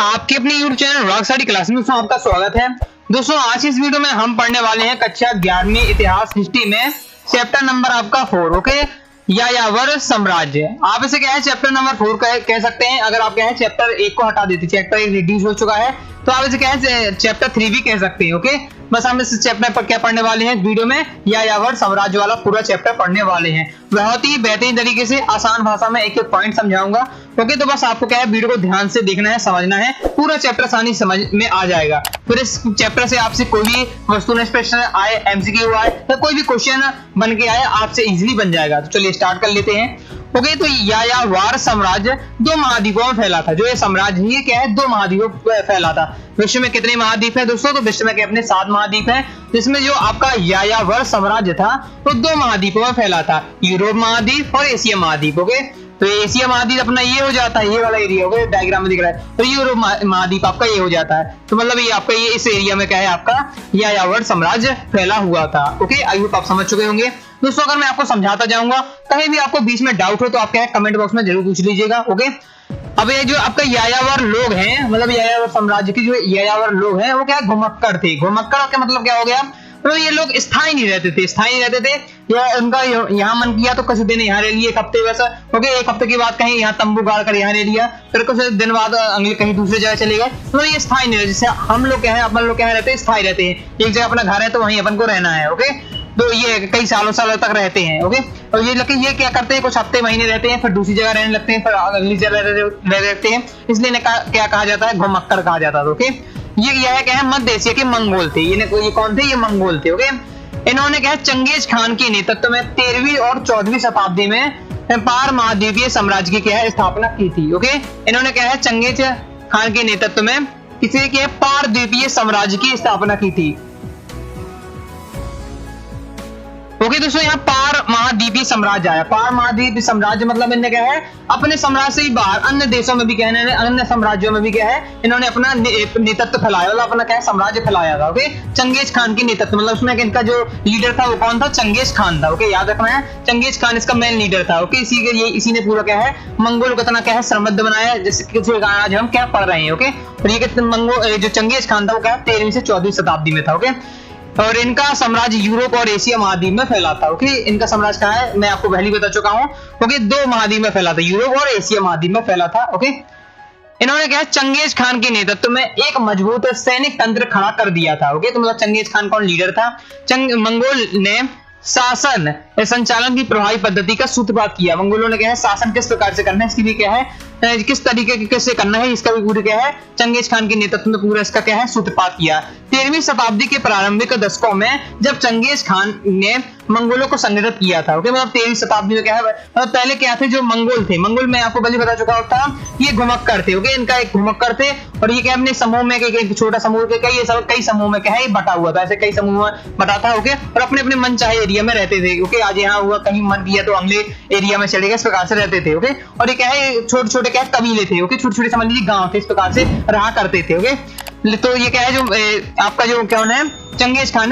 आपके अपने YouTube channel rock study class में दोस्तों आपका स्वागत है। दोस्तों आज इस वीडियो में हम पढ़ने वाले हैं कक्षा 11वीं इतिहास हिस्ट्री में चैप्टर नंबर आपका 4। ओके, यायावर साम्राज्य। आप इसे क्या है चैप्टर नंबर 4 कह सकते हैं। अगर आप क्या है चैप्टर 1 को हटा देते, चैप्टर 1 रिड्यूस हो चुका है, तो आप इसे क्या है चैप्टर 3 भी कह सकते हैं। ओके, बस हम इस चैप्टर पर क्या पढ़ने वाले हैं वीडियो में, यायावर साम्राज्य वाला पूरा चैप्टर पढ़ने वाले हैं। बहुत ही बेहतरीन तरीके से आसान भाषा में एक एक पॉइंट समझाऊंगा। ओके, तो बस आपको क्या है वीडियो को ध्यान से देखना है, समझना है, पूरा चैप्टर आसानी समझ में आ जाएगा। फिर इस चैप्टर से आपसे कोई भी वस्तुनिष्ठ प्रश्न आए, एमसीक्यू आए, तो कोई भी क्वेश्चन बन के आए आपसे इजीली बन जाएगा। तो चलिए स्टार्ट कर लेते हैं। ओके, तो यायावर साम्राज्य 2 महाद्वीपों में फैला था। जो ये साम्राज्य ये क्या है 2 महाद्वीपों में फैला था। विश्व में कितने महाद्वीप है दोस्तों? तो विश्व में के अपने 7 महाद्वीप हैं, जिसमें जो आपका यायावर साम्राज्य था वो 2 महाद्वीपों में फैला था, यूरोप महाद्वीप और एशिया महाद्वीप। ओके, तो एशिया महाद्वीप अपना ये हो जाता है, ये वाला एरिया। ओके, डायग्राम में दिख रहा है, तो यूरोप महाद्वीप आपका ये हो जाता है। तो मतलब ये आपका ये इस एरिया में क्या है आपका यायावर साम्राज्य फैला हुआ था। ओके, आई होप आप समझ चुके होंगे। दोस्तों अगर मैं आपको समझाता जाऊंगा, कहीं भी आपको बीच में डाउट हो तो आप क्या है कमेंट बॉक्स में जरूर पूछ लीजिएगा। ओके, अब ये जो आपका यायावर लोग हैं, मतलब यायावर साम्राज्य के जो यायावर लोग हैं वो क्या है घुमक्कड़ थे। घुमक्कड़ का मतलब क्या हो गया? तो ये लोग स्थायी नहीं रहते थे, या उनका यहाँ मन किया तो कुछ दिन यहाँ रह लिए, एक हफ्ते वैसा। ओके, एक हफ्ते के बाद कहीं यहाँ तंबू गाड़ कर यहाँ रह लिया, फिर कुछ दिन बाद अगले कहीं दूसरी जगह चले गए। तो ये स्थायी नहीं रहते। जैसे हम लोग क्या है, अपन लोग क्या रहते हैं, स्थायी रहते हैं। एक जगह अपना घर है तो वहीं अपन को रहना है। ओके, तो ये कई सालों तक रहते हैं। ओके, और ये क्या करते हैं, कुछ हफ्ते महीने रहते हैं, फिर दूसरी जगह रहने लगते हैं, फिर अगली जगह रहते हैं। इसलिए क्या कहा जाता है, घुमक्कड़ कहा जाता है। ओके, यह क्या है मध्य एशिया के मंगोल थे। ये कौन थे? ये मंगोल थे। ओके, इन्होंने क्या है चंगेज खान के नेतृत्व में 13वीं और 14वीं शताब्दी में पार महाद्वीपीय साम्राज्य की क्या है स्थापना की थी। ओके, इन्होंने क्या है चंगेज खान के नेतृत्व में किसी के पार द्वीपीय साम्राज्य की स्थापना की थी। ओके दोस्तों, यहाँ पार महाद्वीपीय साम्राज्य आया। पार महाद्वीपीय साम्राज्य मतलब इन्हें क्या है अपने साम्राज्य से ही बाहर अन्य देशों में भी क्या है, अन्य साम्राज्यों में भी क्या है इन्होंने अपना नेतृत्व फैलाया, मतलब अपना क्या है साम्राज्य फैलाया था। ओके, चंगेज खान की नेतृत्व मतलब उसमें इनका जो लीडर था वो कौन था? चंगेज खान था। ओके, याद रखना है चंगेज खान इसका मेन लीडर था। ओके, इसी ने पूरा क्या है मंगोल को इतना क्या है समृद्ध बनाया, जिसके आज हम क्या पढ़ रहे हैं। ओके, और ये मंगोल जो चंगेज खान था वो क्या 13वीं से 14वीं शताब्दी में था। ओके, और इनका साम्राज्य यूरोप और एशिया महाद्वीप में फैला था। ओके, इनका साम्राज्य कहाँ है मैं आपको पहले बता चुका हूँ। ओके, 2 महाद्वीप में फैला था, यूरोप और एशिया महाद्वीप में फैला था। ओके, इन्होंने क्या है चंगेज खान के नेतृत्व में एक मजबूत सैनिक तंत्र खड़ा कर दिया था। ओके, तो मतलब चंगेज खान कौन लीडर था? मंगोल ने शासन संचालन की प्रभावी पद्धति का सूत्रपात किया। मंगोलों ने क्या है शासन किस प्रकार से करना है, इसकी भी क्या है किस तरीके के कैसे करना है, इसका भी पूरा क्या है चंगेज खान के नेतृत्व में पूरा इसका क्या है सूत्रपात किया। 13वीं शताब्दी के प्रारंभिक दशकों में जब चंगेज खान ने मंगोलों को संगठित किया था। ओके, मतलब 13वीं शताब्दी में क्या है मतलब पहले क्या थे जो मंगोल थे, मंगोल में आपको पहले बता चुका था ये घुमक्कड़ थे। ओके, इनका एक घुमक्कड़ थे और ये क्या अपने समूह में एक छोटा समूह के कई समूह में क्या है बटा हुआ था, ऐसे कई समूह में बटा था। ओके, और अपने अपने मन चाहे एरिया में रहते थे। ओके, आज यहाँ हुआ कहीं मन किया तो अगले एरिया में चले गए, इस प्रकार से रहते थे। ओके, और ये क्या है छोटे छोटे क्या कबीले थे। ओके, छोटे छोटे समझ लीजिए गांव थे, इस प्रकार से रहा करते थे। ओके, तो ये क्या है जो आपका जो क्या है चंगेज खान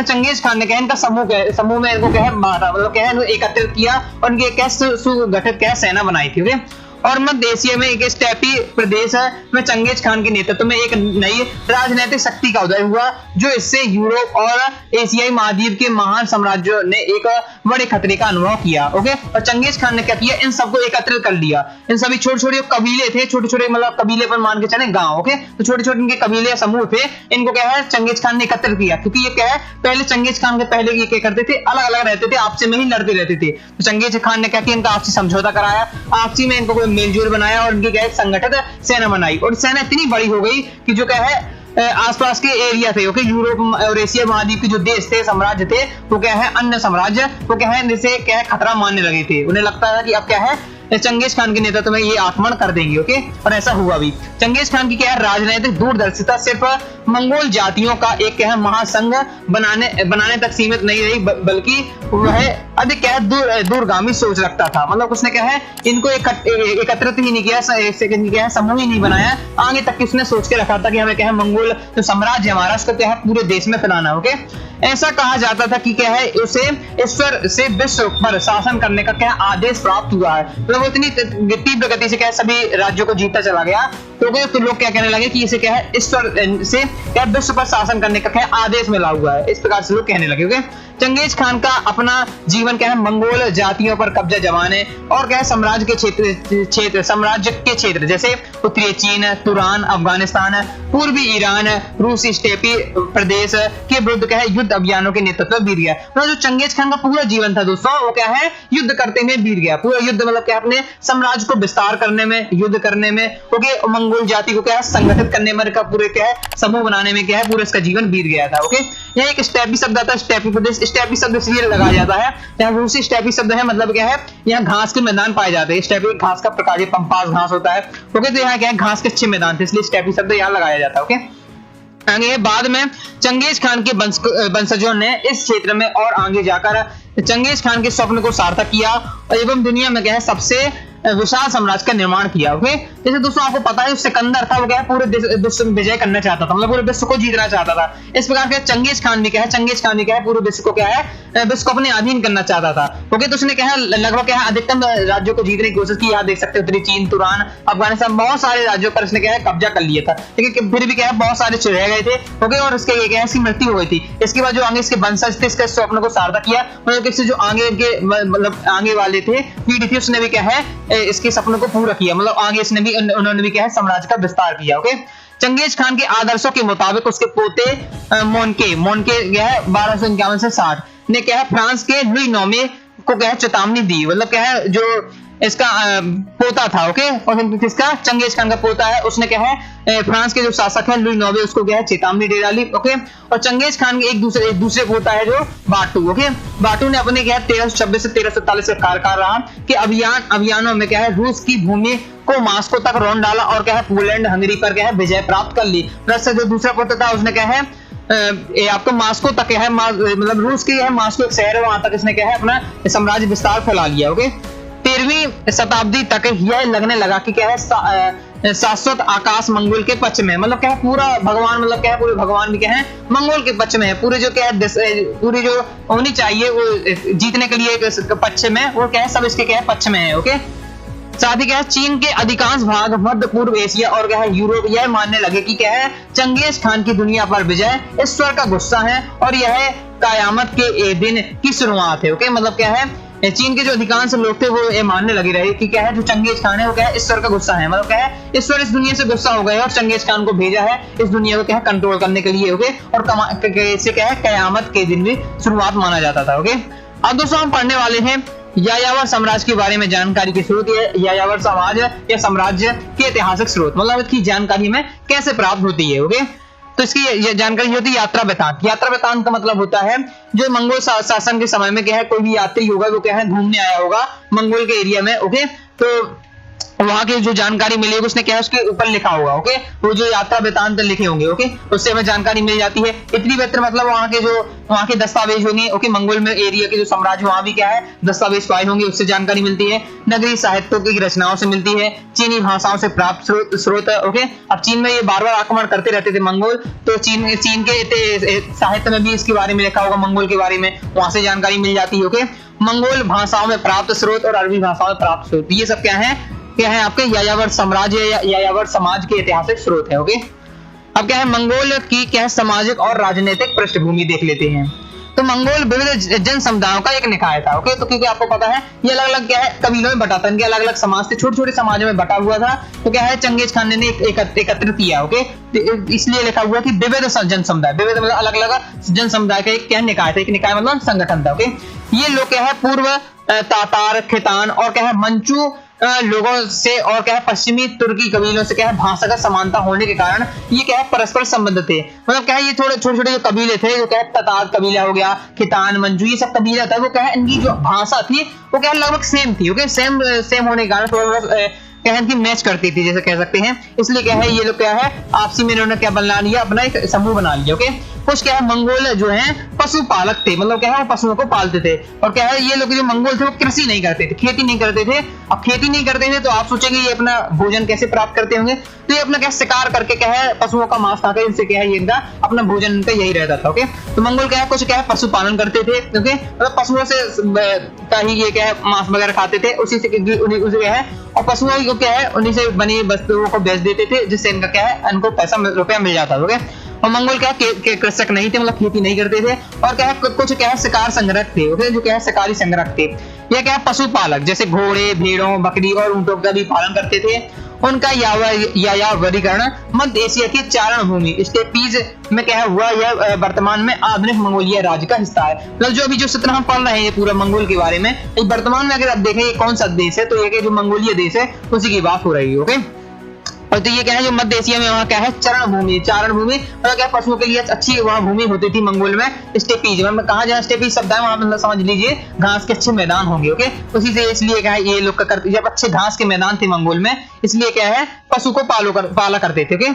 ने क्या है इनका समूह में इनको क्या है मारा, मतलब क्या है एकत्रित किया और इनके क्या सुगठित क्या सेना बनाई थी। ओके, और मध्य एशिया में एक स्टेपी प्रदेश में चंगेज खान के नेतृत्व में एक नई राजनीतिक शक्ति का उदय हुआ, जो इससे यूरोप और एशियाई महाद्वीप के महान साम्राज्यों ने एक बड़े खतरे का अनुभव किया। ओके, और चंगेज खान ने क्या किया इन सबको एकत्रित कर लिया। इन सभी छोटे छोटे कबीले थे, छोटे छोटे मतलब कबीले पर मान के चले गांव। ओके, तो छोटे छोटे इनके कबीले समूह थे, इनको क्या है चंगेज खान ने एकत्रित किया। क्योंकि ये क्या है पहले चंगेज खान के पहले ये क्या करते थे अलग अलग रहते थे, आपसे में ही लड़ते रहते थे। तो चंगेज खान ने क्या किया इनका आपसी समझौता कराया, आपसी में इनको मेलजोल बनाया और इनकी क्या है संगठित सेना बनाई। और सेना इतनी बड़ी हो गई कि जो क्या है आसपास के एरिया थे। ओके, यूरोप और एशिया महाद्वीप के जो देश थे साम्राज्य थे वो क्या है अन्य साम्राज्य वो क्या है जिसे क्या है खतरा मानने लगे थे। उन्हें लगता था कि अब क्या है चंगेज खान के नेतृत्व में ये आक्रमण कर देंगे। ओके, और ऐसा हुआ भी। चंगेज खान की क्या है राजनीतिक दूरदर्शिता सिर्फ मंगोल जातियों का एक क्या है महासंघ बनाने तक सीमित नहीं रही, बल्कि वह अधिक क्या है दूरगामी सोच रखता था। मतलब उसने क्या है इनको एकत्रित ही नहीं किया, क्या है समूह ही नहीं बनाया, आगे तक किसने सोच के रखा था कि हमें क्या है मंगोल जो साम्राज्य हमारा उसको क्या है पूरे देश में फैलाना। ओके, ऐसा कहा जाता था कि क्या है उसे ईश्वर से विश्व पर शासन करने का क्या आदेश प्राप्त हुआ है। मतलब वो इतनी तीव्र गति से क्या सभी राज्यों को जीतता चला गया तो लोग क्या कहने लगे कि इसे क्या है ईश्वर से क्या विश्व पर शासन करने का क्या आदेश मिला हुआ है, इस प्रकार से लोग कहने लगे। ओके, चंगेज खान का अपना जीवन क्या है मंगोल जातियों पर कब्जा जमाने और क्या है साम्राज्य के क्षेत्र जैसे उत्तरी चीन, तुरान, अफगानिस्तान, पूर्वी ईरान, रूस स्टेपी प्रदेश के विरुद्ध क्या है युद्ध अभियानों के नेतृत्व बीत गया। मतलब जो चंगेज खान का पूरा जीवन था दोस्तों वो क्या है युद्ध करते हुए बीत गया। पूरा युद्ध मतलब क्या अपने साम्राज्य को विस्तार करने में, युद्ध करने में, ओके, मंगोल जाति को क्या है संगठित करने में, पूरे क्या है समूह बनाने में क्या है पूरा इसका जीवन बीत गया था। ओके, यह एक स्टेपी शब्द आता है, स्टेपी प्रदेश, स्टेपी शब्द इसलिए लगाया जाता है, यहाँ रूसी स्टेपी शब्द है, मतलब क्या है यहाँ घास के मैदान पाए जाते हैं। स्टेपी घास का प्रकार पंपास घास होता है। ओके, तो यहाँ क्या है घास के अच्छे मैदान थे, इसलिए स्टेपी शब्द यहाँ लगाया जाता है। ओके, आगे बाद में चंगेज खान के वंशजों ने इस क्षेत्र में और आगे जाकर चंगेज खान के स्वप्न को सार्थक किया एवं दुनिया में क्या है सबसे विशाल साम्राज्य का निर्माण किया। ओके, जैसे दोस्तों आपको पता है सिकंदर था वो क्या है पूरे विश्व में विजय करना चाहता था, मतलब पूरे विश्व को जीतना चाहता था। इस प्रकार के चंगेज खान भी क्या है पूरे विश्व को क्या है विश्व को अपने अधीन करना चाहता था। ओके, तो उसने क्या है लगभग क्या है अधिकतम राज्यों को जीतने की कोशिश की। आप देख सकते हो उत्तरी चीन, तुरान, अफगानिस्तान, बहुत सारे राज्यों पर इसने क्या है कब्जा कर लिया था, लेकिन फिर भी क्या है बहुत सारे रह गए थे। ओके, और इसके क्या है इसकी मृत्यु हो गई थी। इसके बाद जो आगे इसके वंशज थे इसके स्वप्न को सार्थक किया, मतलब इससे जो आगे इनके मतलब आगे वाले थे पीढ़ी थी उसने भी क्या है इसके सपनों को पूरा किया, मतलब आगे इसने भी उन्होंने भी क्या है साम्राज्य का विस्तार किया। ओके, चंगेज खान के आदर्शों के मुताबिक उसके पोते मोनके क्या है 1251 से 60 ने क्या है फ्रांस के लुई नौवे को क्या है चेतावनी दी, मतलब क्या है जो इसका पोता था। ओके, और किसका चंगेज खान का पोता है उसने क्या है फ्रांस के जो शासक है लुई नौवे उसको क्या है चेतावनी दे डाली। ओके, और चंगेज खान के एक दूसरे पोता है जो बाटू। ओके, बाटू ने अपने क्या है 1326 से 1347 का कार्यकाल रहा कि अभियानों में क्या है रूस की भूमि को मास्को तक रौंद डाला और क्या है पोलैंड हंगरी पर क्या है विजय प्राप्त कर ली। प्लस जो दूसरा पोता था उसने क्या है आपको मास्को तक है मतलब रूस की है मास्को एक शहर है वहां तक इसने क्या है अपना साम्राज्य विस्तार फैला लिया। ओके, 13वीं शताब्दी तक यह लगने लगा कि क्या है शाश्वत आकाश मंगोल के पक्ष में, मतलब क्या है पूरा भगवान, मतलब क्या है पूरे भगवान भी क्या है मंगोल के पक्ष में है। पूरे जो क्या है पूरी जो होनी चाहिए वो जीतने के लिए पक्ष में वो क्या है सब इसके क्या है पक्ष में है। ओके, साथ ही क्या है चीन के अधिकांश भाग, मध्य पूर्व एशिया और क्या है यूरोप यह मानने लगे कि क्या है चंगेज खान की दुनिया पर विजय ईश्वर का गुस्सा है और यह कयामत के दिन की शुरुआत है। ओके, मतलब क्या है चीन के जो अधिकांश लोग थे वो ये मानने लगे रहे कि क्या है जो चंगेज खान है वो क्या है ईश्वर का गुस्सा है, मतलब क्या है ईश्वर इस दुनिया से गुस्सा हो गए और चंगेज खान को भेजा है इस दुनिया को क्या है कंट्रोल करने के लिए। ओके, और इससे क्या है कयामत के दिन भी शुरुआत माना जाता था। ओके, अब दोस्तों हम पढ़ने वाले हैं यायावर साम्राज्य के बारे में जानकारी के स्रोत। यायावर समाज या साम्राज्य के ऐतिहासिक स्रोत, मतलब इसकी जानकारी में कैसे प्राप्त होती है। ओके, तो इसकी जानकारी होती है यात्रा वृतांत। यात्रा वृतांत का मतलब होता है जो मंगोल शासन के समय में क्या है कोई भी यात्री होगा वो क्या है घूमने आया होगा मंगोल के एरिया में। ओके, तो वहां की जो जानकारी मिली होगी उसने क्या है उसके ऊपर लिखा होगा। ओके, वो जो यात्रा वृतांत लिखे होंगे ओके उससे हमें जानकारी मिल जाती है। इतनी बेहतर मतलब वहां के दस्तावेज होंगे। ओके, मंगोल में एरिया के जो साम्राज्य वहां भी क्या है दस्तावेज पाए होंगे उससे जानकारी मिलती है। नगरीय साहित्यों की रचनाओं से मिलती है। चीनी भाषाओं से प्राप्त स्रोत। ओके, अब चीन में ये बार बार आक्रमण करते रहते थे मंगोल, तो चीन के साहित्य में भी इसके बारे में लिखा होगा मंगोल के बारे में, वहां से जानकारी मिल जाती है। ओके, मंगोल भाषाओं में प्राप्त स्रोत और अरबी भाषाओं में प्राप्त स्रोत, ये सब क्या है आपके यायावर साम्राज्य या यायावर समाज के ऐतिहासिक स्रोत है। ओके, अब क्या है मंगोल की क्या है सामाजिक और राजनीतिक पृष्ठभूमि देख लेते हैं। तो मंगोल विविध जन समुदायों का एक निकाय था। ओके, तो क्योंकि आपको पता है ये अलग अलग क्या है कबीलों में बटा था, इनके अलग अलग समाज थे, छोटे छोटे समाजों में बटा हुआ था। तो क्या है चंगेज खान ने एकत्रित किया। ओके, इसलिए लिखा हुआ कि विविध जन समुदाय, विविध मतलब अलग अलग जन समुदाय का एक क्या निकाय था, एक निकाय मतलब संगठन था। ओके, ये लोग क्या है पूर्व तातार, खितान और क्या है मंचू लोगों से और क्या है पश्चिमी तुर्की कबीलों से क्या है भाषागत समानता होने के कारण ये क्या है परस्पर संबंध थे। मतलब क्या है ये थोड़े छोटे छोटे जो कबीले थे, जो क्या है ततार कबीला हो गया, खितान, मंजू, ये सब कबीला था, वो क्या है इनकी जो भाषा थी वो क्या है लगभग सेम थी। ओके, सेम होने के कारण थोड़ा क्या है मैच करती थी जैसे कह सकते हैं। इसलिए क्या है ये लोग क्या है आपसी में इन्होंने क्या बना लिया, अपना एक समूह बना लिया। ओके, कुछ क्या है मंगोल जो है पशुपालक थे, मतलब क्या है वो पशुओं को पालते थे। और क्या है ये लोग जो मंगोल थे वो कृषि नहीं करते थे, खेती नहीं करते थे। अब खेती नहीं करते थे तो आप सोचेंगे ये अपना भोजन कैसे प्राप्त करते होंगे, तो ये अपना क्या शिकार करके क्या है पशुओं का मांस खाकर इनसे क्या है ये इनका अपना भोजन इनका यही रहता था। ओके, तो मंगोल क्या है कुछ क्या है पशुपालन करते थे। ओके, मतलब पशुओं से का ही ये क्या है मांस वगैरह खाते थे, उसी से क्या है और को क्या है उन्हीं से बनी वस्तुओं को बेच देते थे, जिससे इनका क्या है इनको रुपया मिल जाता था। ओके, और मंगोल क्या है कृषक नहीं थे, मतलब खेती नहीं करते थे, और क्या है कुछ क्या है शिकार संग्रहक थे। ओके, जो क्या है शिकारी संग्रहक थे। ये क्या है पशुपालक, जैसे घोड़े, भेड़ों, बकरी और ऊंटों का भी पालन करते थे। उनका यायावरीकरण मध्य एशिया की चारण भूमि स्टेपीज में क्या हुआ, यह वर्तमान में आधुनिक मंगोलिया राज्य का हिस्सा है। मतलब जो अभी जो सत्र हम पढ़ रहे हैं ये पूरा मंगोल के बारे में, वर्तमान में अगर आप देखें ये कौन सा देश है, तो ये जो मंगोलिया देश है उसी की बात हो रही है। ओके, और तो ये क्या है जो मध्य एशिया में वहाँ क्या है चारण भूमि और क्या पशुओं के लिए अच्छी वहाँ भूमि होती थी मंगोल में। स्टेपीज में कहा जहाँ स्टेपीज शब्द है वहाँ मतलब समझ लीजिए घास के अच्छे मैदान होंगे। ओके, उसी से इसलिए क्या है ये लोग करते, जब अच्छे घास के मैदान थे मंगोल में, इसलिए क्या है पशु को पाला करते थे। ओके,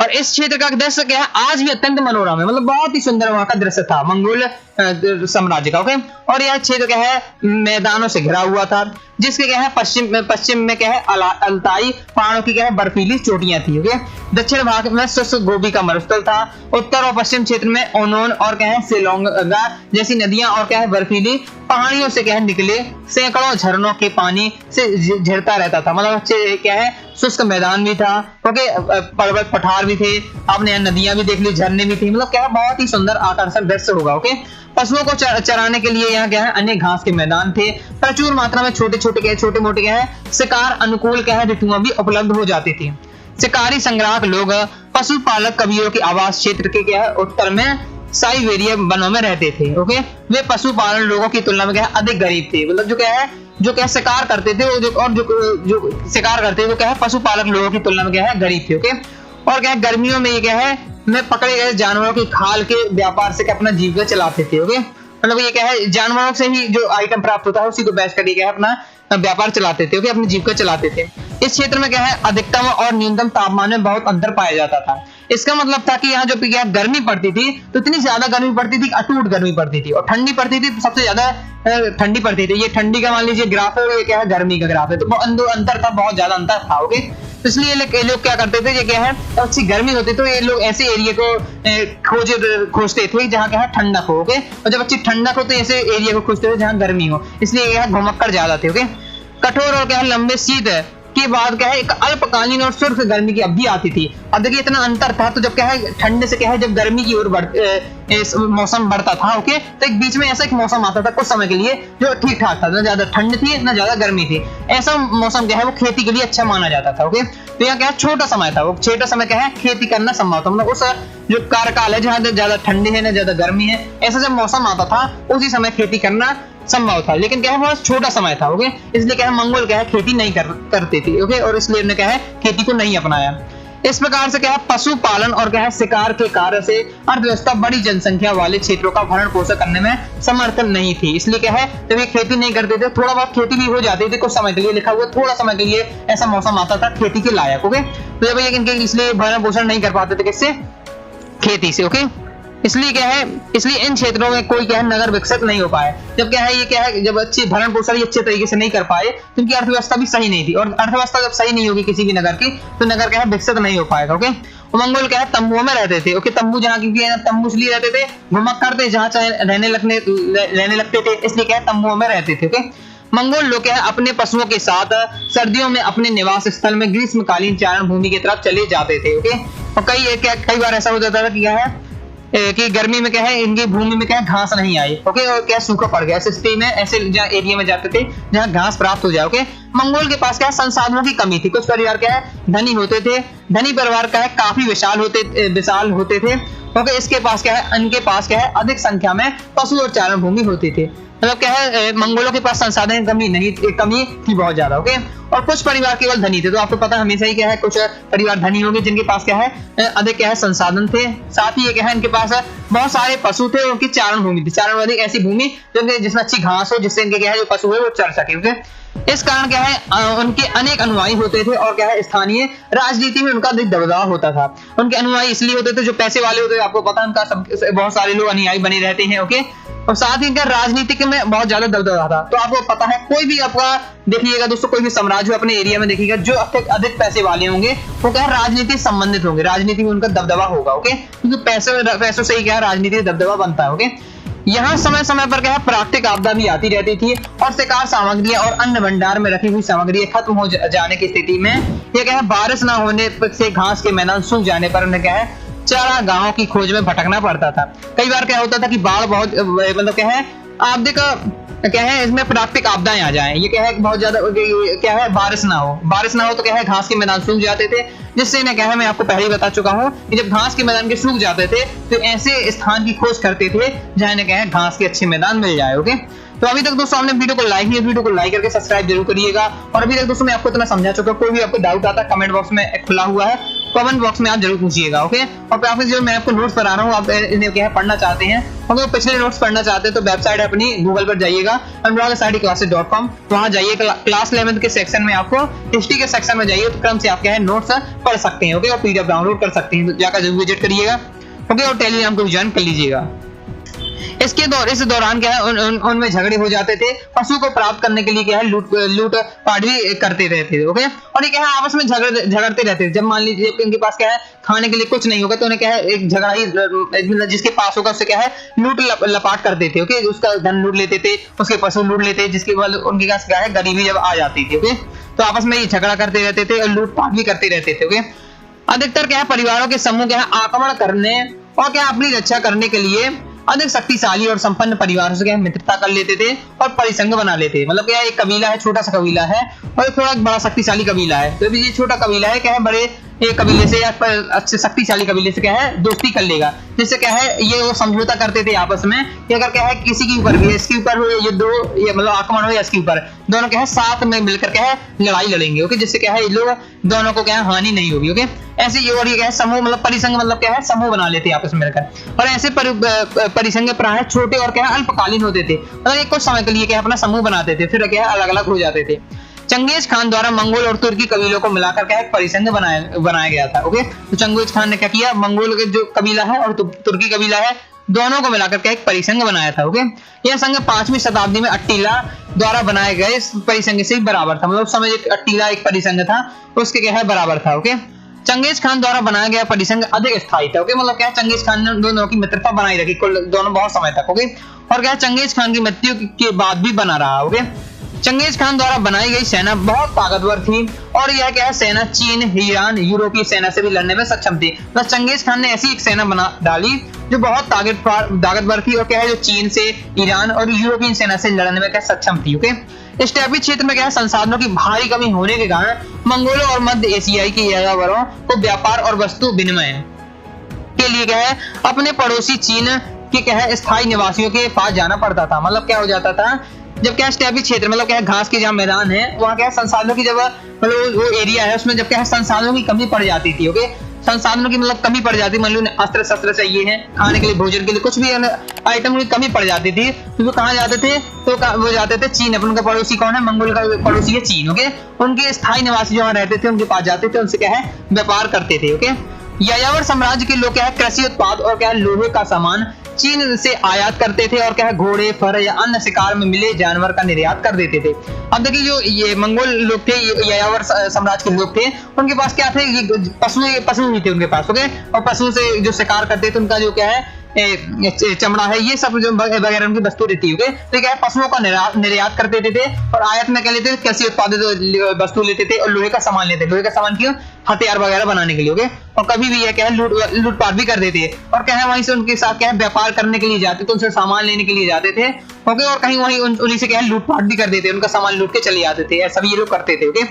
और इस क्षेत्र का दृश्य क्या है आज भी अत्यंत मनोरम है, मतलब बहुत ही सुंदर वहां का दृश्य था मंगोल साम्राज्य का। ओके, और यह क्षेत्र क्या है मैदानों से घिरा हुआ था, जिसके क्या है पश्चिम में क्या है अल्ताई पहाड़ों की क्या है बर्फीली चोटियां थी। ओके, दक्षिण भाग में शुष्क गोबी का मरुस्थल था। उत्तर और पश्चिम क्षेत्र में ओनोन और क्या है सेलोंगा जैसी नदियां और क्या है बर्फीली पहाड़ियों से क्या है निकले सैकड़ों झरनों के पानी से झिरता रहता था, मतलब अच्छे क्या है शुष्क मैदान भी था। ओके, पर्वत पठार भी थे, आपने नदियां भी देख ली, झरने भी थे, मतलब क्या है बहुत ही सुंदर आकर्षक दृश्य होगा। ओके, पशुओं को चराने के लिए यहाँ क्या है अनेक घास के मैदान थे। प्रचुर मात्रा में छोटे मोटे क्या है शिकार अनुकूल क्या है ऋतुआं भी उपलब्ध हो जाती थी। शिकारी संग्राहक लोग पशुपालक कबीलों के आवास क्षेत्र के क्या है उत्तर में साइबेरिया वनों में रहते थे। ओके, वे पशुपालन लोगों की तुलना में क्या है अधिक गरीब थे, मतलब जो क्या है शिकार करते थे जो शिकार करते थे वो क्या है पशुपालक लोगों की तुलना में क्या है गरीब थे। ओके, और क्या है गर्मियों में ये क्या है में पकड़े गए जानवरों की खाल के व्यापार से क्या अपना जीविका चलाते थे। ओके, मतलब ये क्या है जानवरों से ही जो आइटम प्राप्त होता है उसी को बेच कर क्या है अपना व्यापार चलाते थे। ओके, अपनी जीविका चलाते थे। इस क्षेत्र में क्या है अधिकतम और न्यूनतम तापमान में बहुत अंतर पाया जाता था। इसका मतलब था कि यहाँ जो क्या गर्मी पड़ती थी तो इतनी ज्यादा गर्मी पड़ती थी, अटूट गर्मी पड़ती थी, और ठंडी पड़ती थी तो सबसे ज्यादा ठंडी पड़ती थी। ये ठंडी का मान लीजिए ग्राफ है, ये क्या है गर्मी का ग्राफ है, तो अंतर था, बहुत ज्यादा अंतर था। ओके, इसलिए ये लोग क्या करते थे, ये क्या है अच्छी गर्मी होती तो ये लोग ऐसे एरिया को खोजते थे जहाँ क्या है ठंडक हो। ओके, और जब अच्छी ठंडक हो तो ऐसे एरिया को खोजते थे जहाँ गर्मी हो, इसलिए ये घुमक्कड़ ज्यादा थे। ओके, कठोर और क्या है लंबे शीत के बाद क्या है एक अल्पकालीन और शुष्क गर्मी की अवधि आती थी। अब देखिए इतना अंतर था, तो जब क्या है ठंड से क्या है जब गर्मी की ओर मौसम बढ़ता था। ओके, तो एक बीच में ऐसा एक मौसम आता था कुछ समय के लिए जो ठीक ठाक था, ना ज्यादा ठंड थी ना ज्यादा गर्मी थी। ऐसा मौसम क्या है वो खेती के लिए अच्छा माना जाता था। ओके, तो यहाँ क्या है छोटा समय था, वो छोटा समय क्या है खेती करना संभव था, मतलब उस जो कार्यकाल है जहाँ ज्यादा ठंडी है ना ज्यादा गर्मी है, ऐसा जब मौसम आता था उसी समय खेती करना संभव था। लेकिन क्या है बहुत छोटा समय था। ओके, इसलिए क्या है मंगोल क्या है खेती नहीं करते थे। ओके, और इसलिए उन्होंने क्या है खेती को नहीं अपनाया। इस प्रकार से क्या है पशुपालन और क्या है शिकार के कार्य से अर्थव्यवस्था बड़ी जनसंख्या वाले क्षेत्रों का भरण पोषण करने में समर्थन नहीं थी। इसलिए क्या है जब ये खेती नहीं करते थे, थोड़ा बहुत खेती भी हो जाती थी कुछ समय के लिए, लिखा हुआ थोड़ा समय के लिए ऐसा मौसम आता था खेती के लायक। ओके, तो जब इनके इसलिए भरण पोषण नहीं कर पाते थे किससे, खेती से। ओके, इसलिए क्या है इसलिए इन क्षेत्रों में कोई क्या है नगर विकसित नहीं हो पाए। जब क्या है ये क्या है जब अच्छी भरण पोषण अच्छे तरीके से नहीं कर पाए तो उनकी अर्थव्यवस्था भी सही नहीं थी, और अर्थव्यवस्था जब सही नहीं होगी किसी भी नगर की तो नगर क्या है विकसित नहीं हो पाएगा। ओके, मंगोल क्या है तंबुओं में रहते थे। ओके, तंबू जहाँ क्योंकि तंबू इसलिए रहते थे घुमक्कड़ थे जहाँ चाहे रहने लगते थे, इसलिए क्या है तंबुओं में रहते थे। ओके, मंगोल लोग क्या है अपने पशुओं के साथ सर्दियों में अपने निवास स्थल में ग्रीष्मकालीन चारण भूमि की तरफ चले जाते थे। ओके, और कई बार ऐसा हो जाता था कि क्या है कि गर्मी में क्या है इनकी भूमि में क्या है घास नहीं आई। ओके, और क्या सूखा पड़ गया, ऐसे स्थिति में ऐसे एरिया में जाते थे जहाँ घास प्राप्त हो जाए। ओके, मंगोल के पास क्या है संसाधनों की कमी थी। कुछ परिवार क्या है धनी होते थे, धनी परिवार क्या है काफी विशाल होते थे। ओके, इसके पास क्या है इनके पास क्या है अधिक संख्या में पशु और चारण भूमि होती थी। मतलब क्या है मंगोलों के पास संसाधन कमी थी बहुत ज्यादा। ओके, और कुछ परिवार केवल धनी थे, तो आपको पता हमेशा ही क्या है कुछ परिवार धनी होंगे जिनके पास क्या है अधिक क्या है संसाधन थे। साथ ही ये क्या है इनके पास बहुत सारे पशु थे, उनकी चारण भूमि थी। चारण भूमि ऐसी भूमि जिसमें अच्छी घास हो जिससे इनके क्या है जो पशु है वो चर सके। ओके, इस कारण क्या है उनके अनेक अनुयायी होते थे, और क्या है स्थानीय राजनीति में उनका अधिक दबदबा होता था। उनके अनुयायी इसलिए होते थे जो पैसे वाले होते थे, आपको पता है उनका बहुत सारे लोग अनुयायी बने रहते हैं। ओके, और साथ ही इनका राजनीतिक में बहुत ज्यादा दबदबा था। तो आपको पता है कोई भी आपका देखिएगा दोस्तों कोई भी साम्राज्य अपने एरिया में देखिएगा जो अधिक पैसे वाले होंगे वो क्या है राजनीति से संबंधित होंगे, राजनीति में उनका दबदबा होगा। ओके, क्योंकि पैसों से ही क्या है राजनीति दबदबा बनता है। ओके, यहाँ समय समय पर क्या है प्राकृतिक आपदा भी आती रहती थी और शिकार सामग्रियां और अन्य भंडार में रखी हुई सामग्री खत्म हो जाने की स्थिति में ये क्या है बारिश न होने से घास के मैदान सूख जाने पर उन्हें क्या है चारागाहों की खोज में भटकना पड़ता था। कई बार क्या होता था कि बाढ़ बहुत मतलब क्या है आपदे का क्या है इसमें प्राकृतिक आपदाएं आ जाएं, ये क्या है बहुत ज्यादा क्या है बारिश ना हो तो क्या है घास के मैदान सूख जाते थे, जिससे इन्हें क्या है मैं आपको पहले ही बता चुका हूँ कि जब घास के मैदान के सूख जाते थे तो ऐसे स्थान की खोज करते थे जहाँ इन्हें क्या है घास के अच्छे मैदान मिल जाए। ओके, तो अभी तक दोस्तों आपने वीडियो को लाइक नहीं, वीडियो को लाइक करके सब्सक्राइब जरूर करिएगा। और अभी तक दोस्तों मैं आपको इतना समझा चुका हूँ, कोई भी आपको डाउट आता है कमेंट बॉक्स में खुला हुआ है, कमेंट बॉक्स में आप जरूर पूछिएगा। ओके, और काफी जो मैं आपको नोट्स पढ़ा रहा हूँ आप इन्हें क्या है पढ़ना चाहते हैं, अगर पिछले नोट्स पढ़ना चाहते हैं तो वेबसाइट है अपनी गूगल पर जाइएगा अनुरागclasses.com, वहां जाइए क्लास 11 के सेक्शन में आपको हिस्ट्री के सेक्शन में जाइए तो क्रम से आप क्या है नोट्स पढ़ सकते हैं। ओके, और पीडीएफ डाउनलोड कर सकते हैं, तो जाकर जरूर विजिट करिएगा। ओके, और टेलीग्राम को ज्वाइन कर लीजिएगा। इस दौरान क्या है उनमें झगड़े हो जाते थे, पशु को प्राप्त करने के लिए क्या है लूट पाट भी करते रहते थे। ओके, और ये क्या है आपस में झगड़ते रहते थे। जब मान लीजिए इनके पास क्या है खाने के लिए कुछ नहीं होगा तो उन्हें क्या है एक झगड़ा ही जिसके पास होगा उससे क्या है लूट लपाट कर देते। ओके, उसका धन लूट लेते थे, उसके पशु लूट लेते, जिसके बाद उनके पास क्या है गरीबी जब आ जाती थी। ओके, तो आपस में ये झगड़ा करते रहते थे और लूटपाट भी करते रहते थे। ओके, अधिकतर क्या है परिवारों के समूह क्या है आक्रमण करने और क्या अपनी रक्षा करने के लिए अधिक शक्तिशाली और संपन्न परिवारों से क्या मित्रता कर लेते थे और परिसंघ बना लेते। मतलब क्या एक कबीला है, छोटा सा कबीला है और थोड़ा बड़ा शक्तिशाली कबीला है, तो ये छोटा कबीला है क्या है बड़े एक कबीले से या अच्छे शक्तिशाली कबीले से क्या है दोस्ती कर लेगा, जिससे क्या है ये वो समझौता करते थे आपस में कि अगर क्या है किसी के ऊपर भी इसके ऊपर हो युद्ध हो या मतलब आक्रमण हो या इसके ऊपर, दोनों क्या है साथ में मिलकर क्या है लड़ाई लड़ेंगे। ओके, जिससे क्या है ये लोग दोनों को क्या है हानि नहीं होगी। ओके, ऐसे ये और ये क्या है समूह मतलब परिसंघ मतलब क्या है समूह बना लेते आपस में मिलकर, और ऐसे परिसंघ प्राय छोटे और क्या है अल्पकालीन होते थे, मतलब एक कुछ समय के लिए क्या है अपना समूह बनाते थे फिर क्या है अलग अलग हो जाते थे। चंगेज खान द्वारा मंगोल और तुर्की कबीलों को मिलाकर क्या एक परिसंघ बनाया गया था। ओके, तो चंगेज खान ने क्या किया मंगोल के जो कबीला है और तुर्की कबीला है दोनों को मिलाकर क्या एक परिसंघ बनाया था। ओके, यह संघ 5वीं शताब्दी में अट्टिला द्वारा बनाए गए इस परिसंघ से बराबर था, मतलब उस समय अट्टिला एक परिसंघ था उसके क्या है बराबर था। ओके, चंगेज खान द्वारा बनाया गया परिसंघ अधिक स्थायी था। ओके, मतलब क्या है चंगेज खान ने दोनों की मित्रता बनाई रखी दोनों बहुत समय तक। ओके, और क्या है चंगेज खान की मृत्यु के बाद भी बना रहा। ओके, चंगेज खान द्वारा बनाई गई सेना बहुत ताकतवर थी और यह क्या है सेना चीन, ईरान, यूरोपीय सेना से भी लड़ने में सक्षम थी। बस चंगेज खान ने ऐसी एक सेना बना डाली जो बहुत ताकतवर थी और क्या है जो चीन से, ईरान और यूरोपियन सेना से लड़ने में क्या सक्षम थी। ओके, इस स्टेपी क्षेत्र में क्या है संसाधनों की भारी कमी होने के कारण मंगोलों और मध्य एशियाई के यायावरों को व्यापार और वस्तु विनिमय के लिए क्या है अपने पड़ोसी चीन के क्या है स्थायी निवासियों के पास जाना पड़ता था। मतलब क्या हो जाता था जब क्या स्टेपी क्षेत्र मतलब क्या घास के जहाँ मैदान है वहाँ क्या संसाधनों की जब मतलब वो एरिया है उसमें जब क्या संसाधनों की कमी पड़ जाती थी। ओके, संसाधनों की मतलब कमी पड़ जाती, मान लो अस्त्र शस्त्र चाहिए है, खाने के लिए भोजन के लिए कुछ भी आइटम की कमी पड़ जाती थी तो वो कहाँ जाते थे तो वो जाते थे चीन। अपन का पड़ोसी कौन है मंगोल का पड़ोसी है चीन। ओके, उनके स्थायी निवासी जो वहाँ रहते थे उनके पास जाते थे, उनसे क्या है व्यापार करते थे। ओके, यायावर साम्राज्य के लोग क्या है कृषि उत्पाद और क्या है लोहे का सामान चीन से आयात करते थे और क्या है घोड़े, फर या अन्य शिकार में मिले जानवर का निर्यात कर देते थे। अब देखिए जो ये मंगोल लोग थे, यायावर साम्राज्य के लोग थे, उनके पास क्या थे पशु भी थे उनके पास। ओके, और पशु से जो शिकार करते थे उनका जो क्या है चमड़ा है ये सब जो वगैरह उनकी वस्तु रहती है। तो क्या है पशुओं का निर्यात कर देते थे और आयात में क्या लेते थे कृषि उत्पादित वस्तु लेते थे और लोहे का सामान लेते थे। लोहे का सामान क्यों हथियार वगैरह बनाने के लिए। ओके, और कभी भी यह क्या है लूटपाट भी कर देते और क्या है वहीं से उनके साथ क्या है व्यापार करने के लिए जाते थे, उनसे सामान लेने के लिए जाते थे। ओके, और कहीं वहीं उन्हीं से क्या है लूटपाट भी कर देते, उनका सामान लूट के चले जाते थे, ऐसा भी ये लोग करते थे। ओके,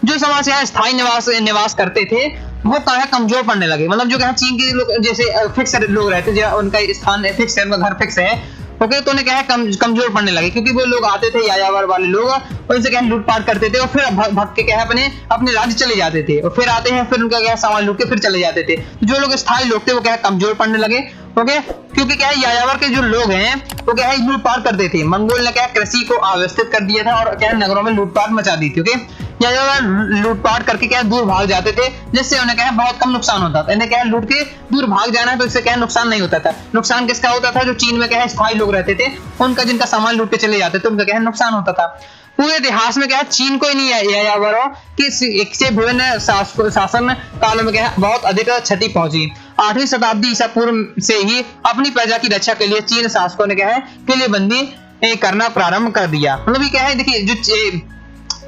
जो समाज यहाँ स्थायी निवास करते थे वो क्या है कमजोर पड़ने लगे, मतलब जो क्या चीन के लोग जैसे फिक्स लोग रहते हैं उनका स्थान फिक्स है, उनका घर फिक्स है। ओके, तो उन्हें क्या है कमजोर पड़ने लगे क्योंकि वो लोग आते थे यायावर वाले लोग उनसे क्या है लूटपाट करते थे और फिर भग के क्या है अपने राज्य चले जाते थे और फिर आते हैं फिर उनका क्या सामान लूट के फिर चले जाते थे। जो लोग स्थायी लोग थे वो क्या है कमजोर पड़ने लगे। ओके, क्योंकि क्या है यायावर के जो लोग हैं वो क्या है लूटपाट करते थे। मंगोल ने क्या है कृषि को अव्यवस्थित कर दिया था और क्या है नगरों में लूटपाट मचा दी थी। ओके, यायावर लूटपाट करके क्या दूर भाग जाते थे जिससे उन्हें क्या है बहुत कम नुकसान होता था। इन्हें क्या है लूट के दूर भाग जाना है तो इससे क्या है नुकसान नहीं होता था। नुकसान किसका होता था जो चीन में क्या है स्थायी लोग रहते थे उनका, जिनका सामान लूट के चले जाते थे उनका क्या है नुकसान होता था। पूरे इतिहास में क्या है चीन को ही नहीं यायावर हो कि इससे विभिन्न शासन कालों में क्या है बहुत अधिक क्षति पहुंची। 8वीं शताब्दी ईसा पूर्व से ही अपनी प्रजा की रक्षा के लिए चीन शासकों ने क्या है किलेबंदी करना प्रारंभ कर दिया। मतलब ये क्या है, देखिए जो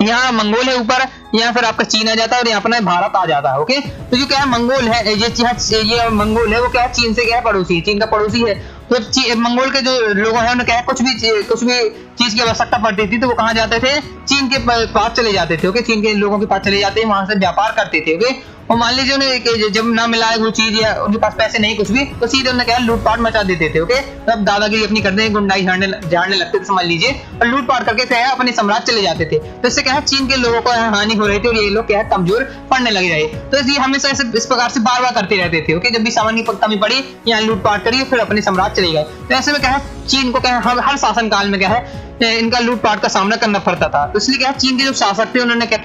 यहाँ मंगोल है ऊपर, यहाँ फिर आपका चीन आ जाता है और यहाँ अपना भारत आ जाता है। ओके, तो जो क्या है मंगोल है, ये मंगोल है वो क्या है चीन से क्या है पड़ोसी है, चीन का पड़ोसी है। तो मंगोल के जो लोग हैं उन्हें क्या है कुछ भी चीज की आवश्यकता पड़ती थी तो वो कहाँ जाते थे, चीन के पास चले जाते थे। ओके, चीन के लोगों के पास चले जाते हैं, वहां से व्यापार करते थे। ओके, और मान लीजिए उन्हें जब ना मिला है वो चीज या उनके पास पैसे नहीं कुछ भी, तो सीधे उन्हें क्या लूटपाट मचा देते थे। ओके, तब दादागिरी अपनी करते हैं, गुंडाई झाड़ने लगते थे समझ लीजिए, और लूटपाट करके क्या है अपने साम्राज्य चले जाते थे। तो इससे क्या है चीन के लोगों को हानि हो रही थी और ये लोग क्या है कमजोर पड़ने लगे रहे। तो इसलिए हमेशा इस प्रकार से बार बार करते रहते थे। ओके, जब भी सामान की कमी पड़ी यहाँ लूटपाट करी फिर अपने साम्राज्य चले गए। तो ऐसे में क्या है चीन को क्या है हर शासन काल में क्या है इनका लूटपाट का सामना करना पड़ता था। तो इसलिए क्या चीन के जो शासक थे उन्होंने क्या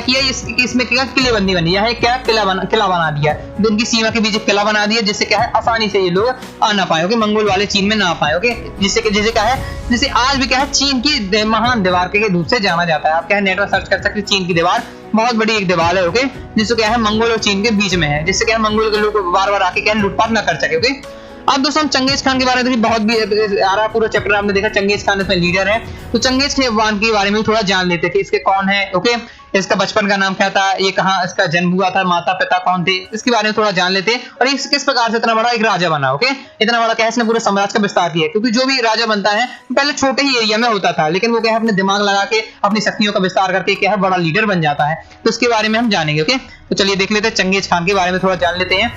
किया इसमें क्या किलेबंदी बनी, यहाँ क्या किला बना दिया, उनकी सीमा के बीच किला बना दिया जिससे क्या है आसानी से ये लोग आ ना पाए। ओके, मंगोल वाले चीन में ना आ पाए। ओके, जिसे आज भी क्या है चीन की महान दीवार के रूप से जाना जाता है। आप क्या है नेट पर सर्च कर सकते हैं, चीन की दीवार बहुत बड़ी एक दीवार है। ओके, जिससे क्या है मंगोल और चीन के बीच में है, जिससे क्या है मंगोल के लोग बार बार आके क्या लूटपाट ना कर सके। ओके, अब दोस्तों हम चंगेज खान के बारे में बहुत भी आ रहा पूरा चैप्टर आपने देखा, चंगेज खान इसमें लीडर है। तो चंगेज खान के बारे में थोड़ा जान लेते थे, इसके कौन है। ओके, इसका बचपन का नाम क्या था, ये कहाँ इसका जन्म हुआ था, माता पिता कौन थे, इसके बारे में थोड़ा जान लेते हैं। और इस किस प्रकार से इतना बड़ा एक राजा बना। ओके, इतना बड़ा क्या है इसने पूरे साम्राज्य का विस्तार किया, क्योंकि जो भी राजा बनता है पहले छोटे ही एरिया में होता था, लेकिन वो क्या है अपने दिमाग लगा के अपनी शक्तियों का विस्तार करके क्या है बड़ा लीडर बन जाता है। तो इसके बारे में हम जानेंगे। ओके, तो चलिए देख लेते हैं चंगेज खान के बारे में थोड़ा जान लेते हैं।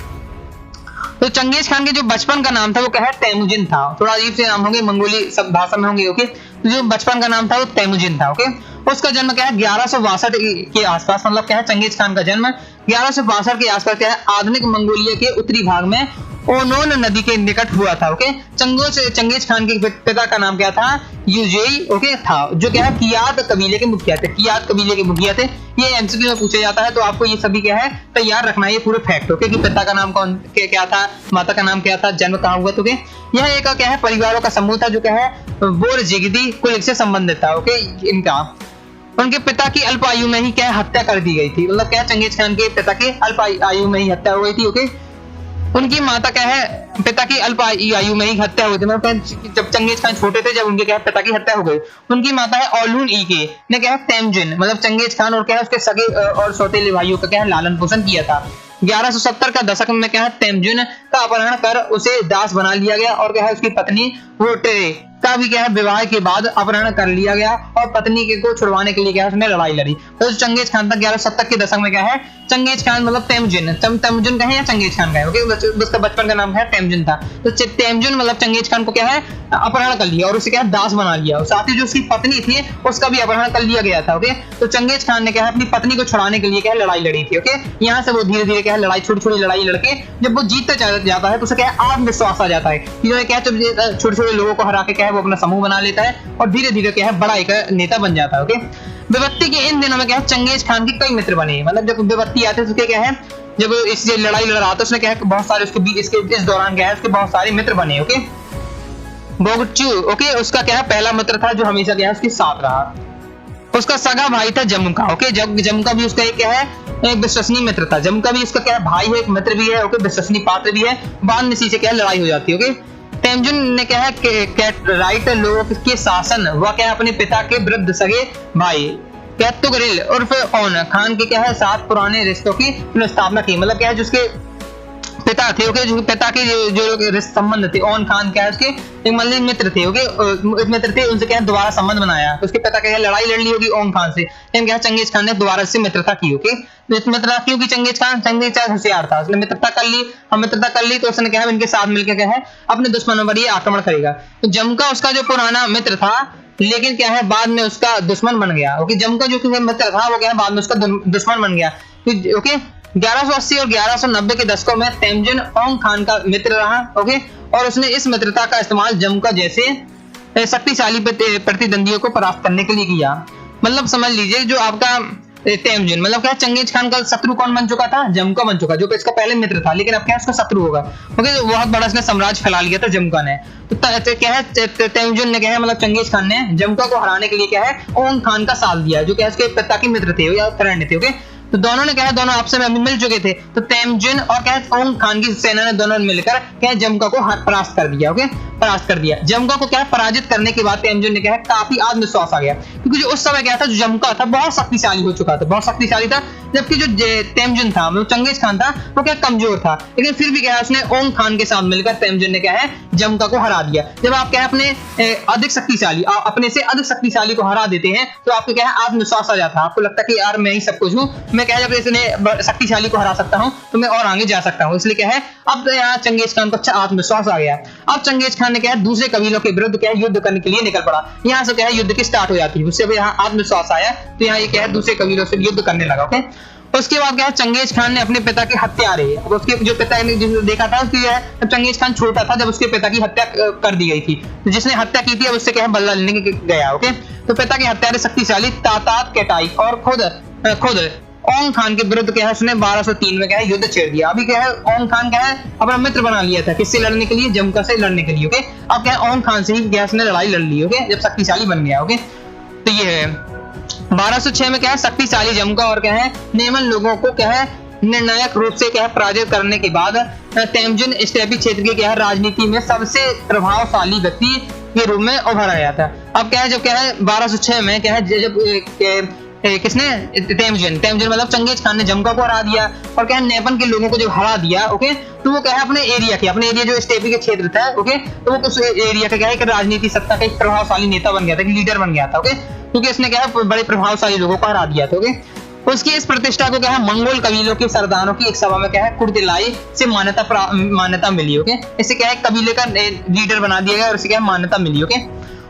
तो चंगेज खान के जो बचपन का नाम था वो क्या है तैमुजिन था। थोड़ा अजीब से नाम होंगे, मंगोली सब भाषा में होंगे। ओके, तो जो बचपन का नाम था वो तैमुजिन था। ओके, उसका जन्म क्या है 1162 के आसपास, मतलब क्या है चंगेज खान का जन्म 1162 के आसपास क्या है आधुनिक मंगोलिया के उत्तरी भाग में ओनोन नदी के निकट हुआ था। ओके, चंगेज खान के पिता का नाम क्या था यूजेई। ओके था, जो क्या है कियात कबीले के मुखिया थे, कियात कबीले के मुखिया थे। ये एमसीक्यू में पूछा जाता है, तो आपको ये सभी क्या है तैयार रखना है ये पूरे फैक्ट। ओके, कि पिता का नाम कौन क्या था, माता का नाम क्या था, जन्म कहाँ हुआ। तो यह एक क्या है परिवारों का समूह था जो क्या है बोरजेगिदी कुल से संबंधित था। ओके, इनका उनके पिता की अल्प आयु में ही क्या हत्या कर दी गई थी, मतलब क्या चंगेज खान के पिता की अल्प आयु में ही हत्या हो गई थी। ओके, उनकी माता क्या है पिता की अल्प आयु में ही हत्या हुई थी, मतलब जब चंगेज खान छोटे थे जब उनके क्या है पिता की हत्या हो गई। उनकी माता है ओलून ईके ने क्या है तैमुजिन मतलब चंगेज खान और क्या है उसके सगे और सौतेले भाइयों का क्या है लालन पोषण किया था। 1170 का दशक में क्या है तैमुजिन का अपहरण कर उसे दास बना लिया गया और क्या है उसकी पत्नी रोटेरे का भी क्या है विवाह के बाद अपहरण कर लिया गया और पत्नी को छुड़वाने के लिए क्या है उसने लड़ाई लड़ी। तो चंगेज खान तक 1170 के दशक में क्या है चंगेज खान मतलब तैमुजिन कहे या चंगेज खान कहे। ओके, उसका बचपन का नाम है तैमुजिन था। तो तैमुजिन मतलब चंगेज खान को क्या है अपहरण कर लिया और उसे क्या है दास बना लिया, साथ ही जो उसकी पत्नी थी उसका भी अपहरण कर लिया गया था। ओके, तो चंगेज खान ने क्या है अपनी पत्नी को छुड़ाने के लिए क्या है लड़ाई लड़ी थी। ओके, यहाँ से वो धीरे धीरे क्या है लड़ाई छोटी लड़ाई लड़के जब वो जीतते जाता है तो उसे क्या है आत्मविश्वास आ जाता है कि जो क्या है छोटे लोगों को हरा के क्या है वो अपना समूह बना लेता है और धीरे धीरे क्या है बड़ा एक नेता बन जाता है। ओके, विपत्ति के इन दिनों में क्या है चंगेज खान के कई मित्र बने, मतलब जब विपत्ति आते तो क्या है जब इससे लड़ाई लड़ रहा था उसने क्या है बहुत सारे उसके इस दौरान क्या है उसके बहुत सारे मित्र बने। ओके, बोगचू ओके उसका क्या है पहला मित्र था जो हमेशा क्या है उसके साथ रहा। उसका सगा भाई था जमुका। ओके, जमुका भी उसका एक क्या है एक विश्वसनीय मित्र था। जमुका भी उसका क्या है भाई है, एक मित्र भी है। ओके, विश्वसनीय पात्र भी है। बाद में इसी से क्या है लड़ाई हो जाती है। ओके, तैमुजिन ने क्या है कैटराइट लोगों के शासन व क्या अपने पिता के वृद्ध सगे भाई कैतुगरिल उर्फ ओन खान के क्या है साथ पुराने रिश्तों की स्थापना की, मतलब क्या है जिसके पिता थे। ओके, जो पिता के जो संबंध थे ओन खान क्या है उसके एक मतलब मित्र थे। ओके, मित्र थे उनसे क्या है दोबारा संबंध बनाया। तो उसके पिता क्या है लड़ाई लड़ ली होगी ओन खान से, लेकिन क्या चंगेज खान ने दोबारा से मित्रता की। ओके, मित्रता क्योंकि चंगेज खान होशियार था, उसने मित्रता कर ली तो उसने क्या है इनके साथ मिलकर क्या है अपने दुश्मनों पर ये आक्रमण करेगा। तो जमुका उसका जो पुराना मित्र था लेकिन क्या है बाद में उसका दुश्मन बन गया। ओके, जमुका जो मित्र था वो क्या है बाद में उसका दुश्मन बन गया। ओके, 1180 और 1190 के दशकों में तैमुजिन ओंग खान का मित्र रहा। ओके, और उसने इस मित्रता का इस्तेमाल जमुका जैसे शक्तिशाली प्रतिद्वंदियों को परास्त करने के लिए किया। मतलब समझ लीजिए जो आपका तेमजिन, मतलब क्या चंगेज खान का शत्रु कौन बन चुका था? जमुका बन चुका, जो इसका पहले मित्र था, लेकिन अब क्या उसका शत्रु होगा, क्योंकि बहुत बड़ा इसने साम्राज्य फैला लिया था जमुका ने। तो क्या है तेमजिन ने क्या है, मतलब चंगेज खान ने जमुका को हराने के लिए क्या है ओंग खान का साथ दिया, जो क्या उसके पिता के मित्र थे या फ्रेंड थे। ओके, तो दोनों ने क्या है, दोनों आपस में अभी मिल चुके थे, तो तेमजिन और क्या है ओंग खान की सेना ने दोनों मिलकर क्या है जमुका को परास्त कर दिया। ओके, परास्त कर दिया। जमुका को क्या है पराजित करने के बाद तेमजिन ने क्या है काफी आत्मविश्वास आ गया, क्योंकि जो उस समय क्या था, जो जमुका था बहुत शक्तिशाली हो चुका था, बहुत शक्तिशाली था, जबकि जो तेमजिन था, मतलब चंगेज खान था, वो क्या कमजोर था, लेकिन फिर भी क्या है उसने ओंग खान के साथ मिलकर तेमजिन ने क्या है जमुका को हरा दिया। जब आप क्या है अपने अधिक शक्तिशाली, अपने से अधिक शक्तिशाली को हरा देते हैं, तो आपको क्या है आत्मविश्वास आ जाता है, आपको लगता है कि यार मैं ही सब कुछ हूँ, मैं क्या है जब इसने शक्तिशाली को हरा सकता हूँ तो मैं और आगे जा सकता हूँ। इसलिए क्या है अब तो यहाँ चंगेज खान को अच्छा आत्मविश्वास आ गया। अब चंगेज खान ने क्या है दूसरे कबीलों के विरुद्ध क्या है युद्ध करने के लिए निकल पड़ा। यहाँ से क्या है युद्ध की स्टार्ट हो जाती है, उससे यहाँ आत्मविश्वास आया, तो यहाँ ये क्या है दूसरे कबीलों से युद्ध करने लगा। ओके, उसके बाद क्या है चंगेज खान ने अपने पिता की हत्या रही है। उसके जो पिता ने देखा था उसकी है, चंगेज खान छोटा था जब उसके पिता की हत्या कर दी गई थी, तो जिसने हत्या की थी अब उससे क्या है बदला लेने गया। ओके, तो पिता की हत्या शक्तिशाली तातात केटाई और खुद ओंग खान के विरुद्ध क्या है उसने 1203 में क्या है युद्ध छेड़ दिया। अभी क्या है ओंग खान क्या है अपना मित्र बना लिया था, किससे लड़ने के लिए? जमुका से लड़ने के लिए। ओके, अब क्या है ओंग खान से ही क्या उसने लड़ाई लड़ ली। ओके, जब शक्तिशाली बन गया। ओके, तो ये है 1206 में क्या है शक्तिशाली जमुका और क्या है नेमन लोगों को क्या है निर्णायक रूप से क्या है पराजित करने के बाद तेमजिन स्टेपी क्षेत्र के क्या है राजनीति में सबसे प्रभावशाली व्यक्ति के रूप में उभर आया था। अब क्या है जब क्या है 1206 में क्या है जब किसने तेमजिन मतलब चंगेज खान ने जमुका को हरा दिया और क्या है नेपन के लोगों को जब हरा दिया। ओके, तो वो क्या है अपने एरिया जो स्टेपी के क्षेत्र था। ओके, तो वो उस एरिया का क्या है राजनीति सत्ता का एक प्रभावशाली नेता बन गया था, लीडर बन गया था। ओके, क्योंकि इसने क्या है बड़े प्रभावशाली लोगों को हरा दिया था। ओके, उसकी इस प्रतिष्ठा को क्या है मंगोल कबीलों के सरदारों की एक सभा में क्या है कुर्दिलाई से मान्यता मिली। ओके, इससे क्या है कबीले का लीडर बना दिया गया और इसे क्या है मान्यता मिली। ओके,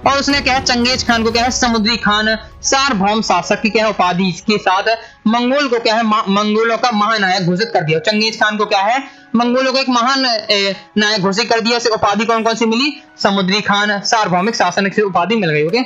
और उसने क्या है चंगेज खान को क्या है समुद्री खान सार्वभौम शासक की क्या है उपाधि के साथ मंगोल को क्या है मंगोलों का महानायक घोषित कर दिया। चंगेज खान को क्या है मंगोलों को एक महान नायक घोषित कर दिया। इसे उपाधि कौन कौन सी मिली? समुद्री खान, सार्वभौमिक शासन से उपाधि मिल गई। ओके,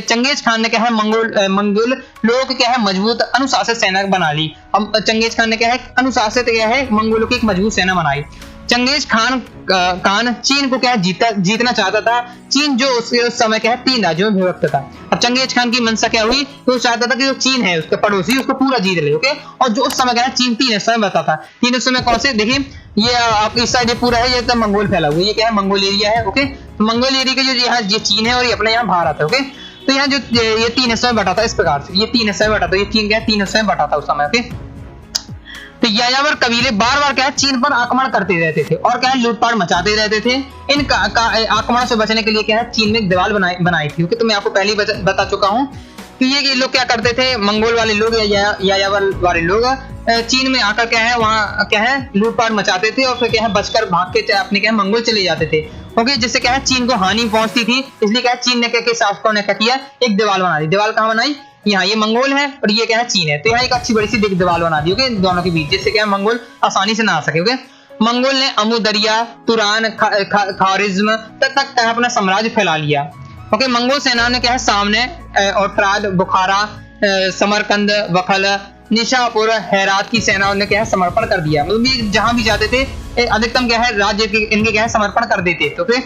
चंगेज खान ने क्या है मंगोल लोगों की क्या है मजबूत अनुशासित सेना बना ली। अब चंगेज खान ने क्या है अनुशासित क्या है मंगोलों की एक मजबूत सेना बनाई। चंगेज खान चीन को क्या है जीतना चाहता था। चीन जो उस समय क्या है 3 राज्यों में विभक्त था। अब चंगेज खान की मंशा क्या हुई, तो चाहता था कि जो चीन है उसका पड़ोसी उसको पूरा जीत ले। ओके, और जो उस समय क्या है चीन 3 हिस्सों में बता था। 3 हिस्सों में कौन से? देखिए ये आप इस साइड पूरा है, ये तो मंगोल फैला हुआ है, ये क्या है मंगोल एरिया है। ओके, तो मंगोल एरिया के जो यहाँ ये चीन है और ये अपने यहाँ भारत है। ओके, तो यहाँ जो ये 3 हिस्सों में बटा था, इस प्रकार से ये 3 हिस्सों में बटा था, ये चीन क्या है 3 हिस्सों में बटा था उस समय। ओके, तो यायावर कबीले बार बार क्या है चीन पर आक्रमण करते रहते थे और क्या है लूटपाट मचाते रहते थे। इन आक्रमण से बचने के लिए क्या है चीन ने एक दीवार बनाई थी। क्योंकि तो मैं आपको पहले ही बता चुका हूँ कि ये लोग क्या करते थे, मंगोल वाले लोग या यायावर वाले लोग चीन में आकर क्या है वहाँ क्या है लूटपाट मचाते थे और फिर क्या है बचकर भाग के अपने क्या है मंगोल चले जाते थे। ओके, जिससे क्या है चीन को हानि पहुंचती थी। इसलिए क्या है चीन ने क्या शासकों ने क्या किया एक दीवार बना दी। दीवार कहाँ बनाई? यहाँ ये मंगोल है और ये क्या है चीन है, तो यहाँ एक अच्छी बड़ी सी दीवार बना दी। ओके, दोनों के बीच, जिससे क्या मंगोल आसानी से ना आ सके। ओके, मंगोल ने अमु दरिया, तुरान, खारिज्म तक अपना साम्राज्य फैला लिया। ओके, मंगोल सेना ने क्या है सामने और प्राग, बुखारा, समरकंद, वखल, निशापुर, हेरात की सेनाओं ने क्या है समर्पण कर दिया। मतलब ये जहां भी जाते थे अधिकतम क्या है राज्य इनके क्या है समर्पण कर देते थे। ओके,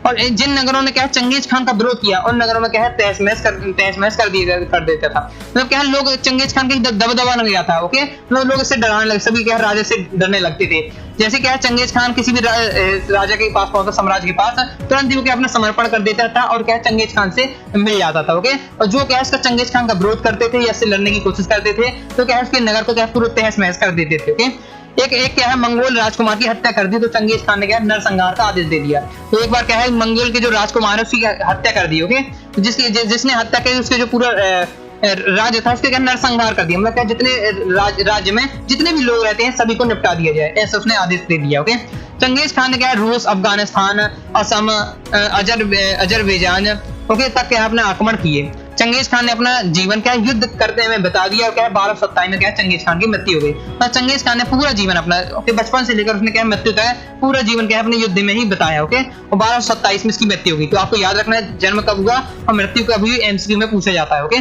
और जिन नगरों ने क्या है चंगेज खान का विरोध किया उन नगरों में क्या है तहस महस कर देता था। मतलब क्या है लोग चंगेज खान के दबदबा लग गया था। ओके, मतलब लोग इससे डराने लगे, सभी क्या है राजा से डरने लगते थे। जैसे क्या है चंगेज खान किसी भी राजा के पास पहुंचता, साम्राज्य के पास, तुरंत ही वो क्या अपना समर्पण कर देता था और क्या है चंगेज खान से मिल जाता था। ओके, और जो क्या है इसका चंगेज खान का विरोध करते थे या इससे लड़ने की कोशिश करते थे तो क्या है उसके नगर को क्या पूरा तहस महस कर देते थे। ओके, एक क्या है मंगोल राजकुमार की हत्या कर दी, तो चंगेज खान ने क्या है नरसंहार का आदेश दे दिया। तो एक बार क्या है मंगोल के जो राजकुमार है उसकी हत्या कर दी। ओके, तो जिसने हत्या की उसके जो पूरा राज्य था उसके क्या नरसंहार कर दिया। मतलब क्या जितने राज्य में जितने भी लोग रहते हैं सभी को निपटा दिया जाए, ऐसा उसने आदेश दे दिया। ओके, चंगेज खान ने क्या है रूस, अफगानिस्तान, असम, अजरबैजान ओके तक क्या अपने आक्रमण किए। चंगेज खान ने अपना जीवन क्या युद्ध करते हुए बता दिया और क्या 1227 में क्या चंगेज खान की मृत्यु हो गई। और चंगेज खान ने पूरा जीवन अपना बचपन से लेकर उसने क्या मृत्यु तक पूरा जीवन क्या अपने युद्ध में ही बताया। ओके, और 1227 में इसकी मृत्यु हो गई। तो आपको याद रखना है जन्म कब हुआ और मृत्यु कब हुई, एमसीक्यू में पूछा जाता है। ओके,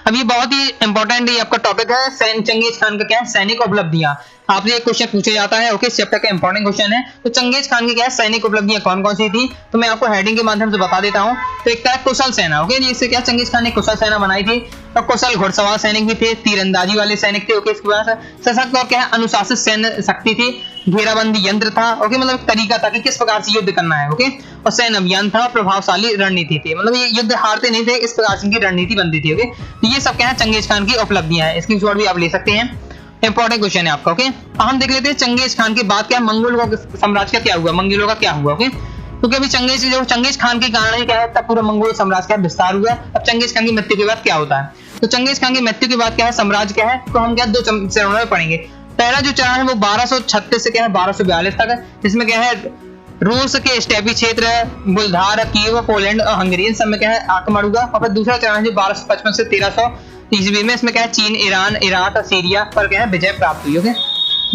अब ये बहुत ही इंपॉर्टेंट ये आपका टॉपिक है, चंगेज खान का क्या है सैनिक उपलब्धियां। आपसे एक क्वेश्चन पूछा जाता है, ओके, चैप्टर का इंपॉर्टेंट क्वेश्चन है। तो चंगेज खान की क्या है सैनिक उपलब्धियां कौन कौन सी थी, तो मैं आपको हेडिंग के माध्यम से बता देता हूं। तो एक था कुशल सेना, ओके, इससे क्या चंगेज खान ने कुशल सेना बनाई थी, और कुशल घुड़सवार सैनिक भी थे, तीरंदाजी वाले सैनिक थे, ओके। इसके बाद सशक्त और क्या है अनुशासित सैन्य शक्ति थी, घेराबंदी यंत्र था, ओके, मतलब तरीका था कि किस प्रकार से युद्ध करना है, ओके, और सैन्य अभियान था, प्रभावशाली रणनीति थी, मतलब ये युद्ध हारते नहीं थे, इस प्रकार से इनकी रणनीति बनती थी, ओके। तो ये सब क्या है चंगेज खान की उपलब्धियां हैं, स्क्रीनशॉट भी आप ले सकते हैं, इंपॉर्टेंट क्वेश्चन है आपका, ओके। हम देख लेते हैं चंगेज खान के बाद क्या मंगोलों साम्राज्य का क्या हुआ, मंगोलों का क्या हुआ, ओके। क्योंकि अभी चंगेज खान के कारण ही क्या है तब पूरा मंगोल साम्राज्य का विस्तार हुआ। अब चंगेज खान की मृत्यु के बाद क्या होता है, तो चंगेज खान की मृत्यु के बाद क्या है साम्राज्य क्या है, तो हम क्या दो चरणों में पढ़ेंगे। पहला जो चरण है वो 1236 से क्या है 1242 तक है, जिसमें क्या है रूस के स्टेपी क्षेत्र, बुल्गार, कीव, पोलैंड और हंगरी इन सब में क्या है आक्रमण हुआ। और फिर दूसरा चरण है जो 1255 से 1300 ईस्वी में, इसमें क्या है चीन, ईरान, इराक और सीरिया पर क्या है विजय प्राप्त हुई, ओके।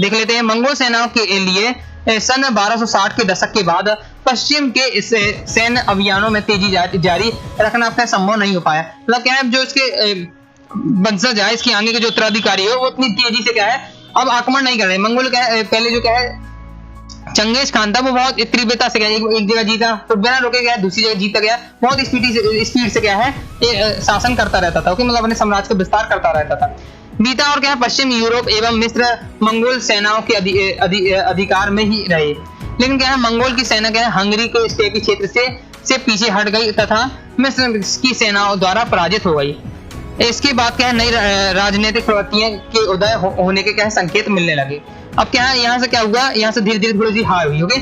देख लेते हैं मंगोल सेनाओं के लिए सन 1260 के दशक के बाद पश्चिम के इस सैन्य अभियानों में तेजी जारी रखना अपना संभव नहीं हो पाया। मतलब क्या है जो इसके वंशज है, इसके आगे के जो उत्तराधिकारी हो वो इतनी तेजी से क्या है अब आक्रमण नहीं कर रहे। मंगोल क्या है पहले जो क्या है चंगेज खान था वो बहुत तीव्रता से क्या एक जगह जीता तो बिना रोके गया, दूसरी जगह जीता गया, बहुत स्पीड से क्या है शासन करता रहता था, ओके, मतलब अपने साम्राज्य का विस्तार करता रहता था। बीता और क्या है पश्चिम यूरोप एवं मिस्र मंगोल सेनाओं के अधिकार में ही रहे, लेकिन क्या है मंगोल की सेना क्या है हंगरी के स्टेपी क्षेत्र से पीछे हट गई तथा मिस्र की सेनाओं द्वारा पराजित हो गई। इसके बाद क्या है नई राजनीतिक प्रवृत्तियों के उदय होने के क्या है संकेत मिलने लगे। अब क्या है यहाँ से क्या हुआ, यहाँ से धीरे धीरे थोड़ी सी हार हुई, ओके।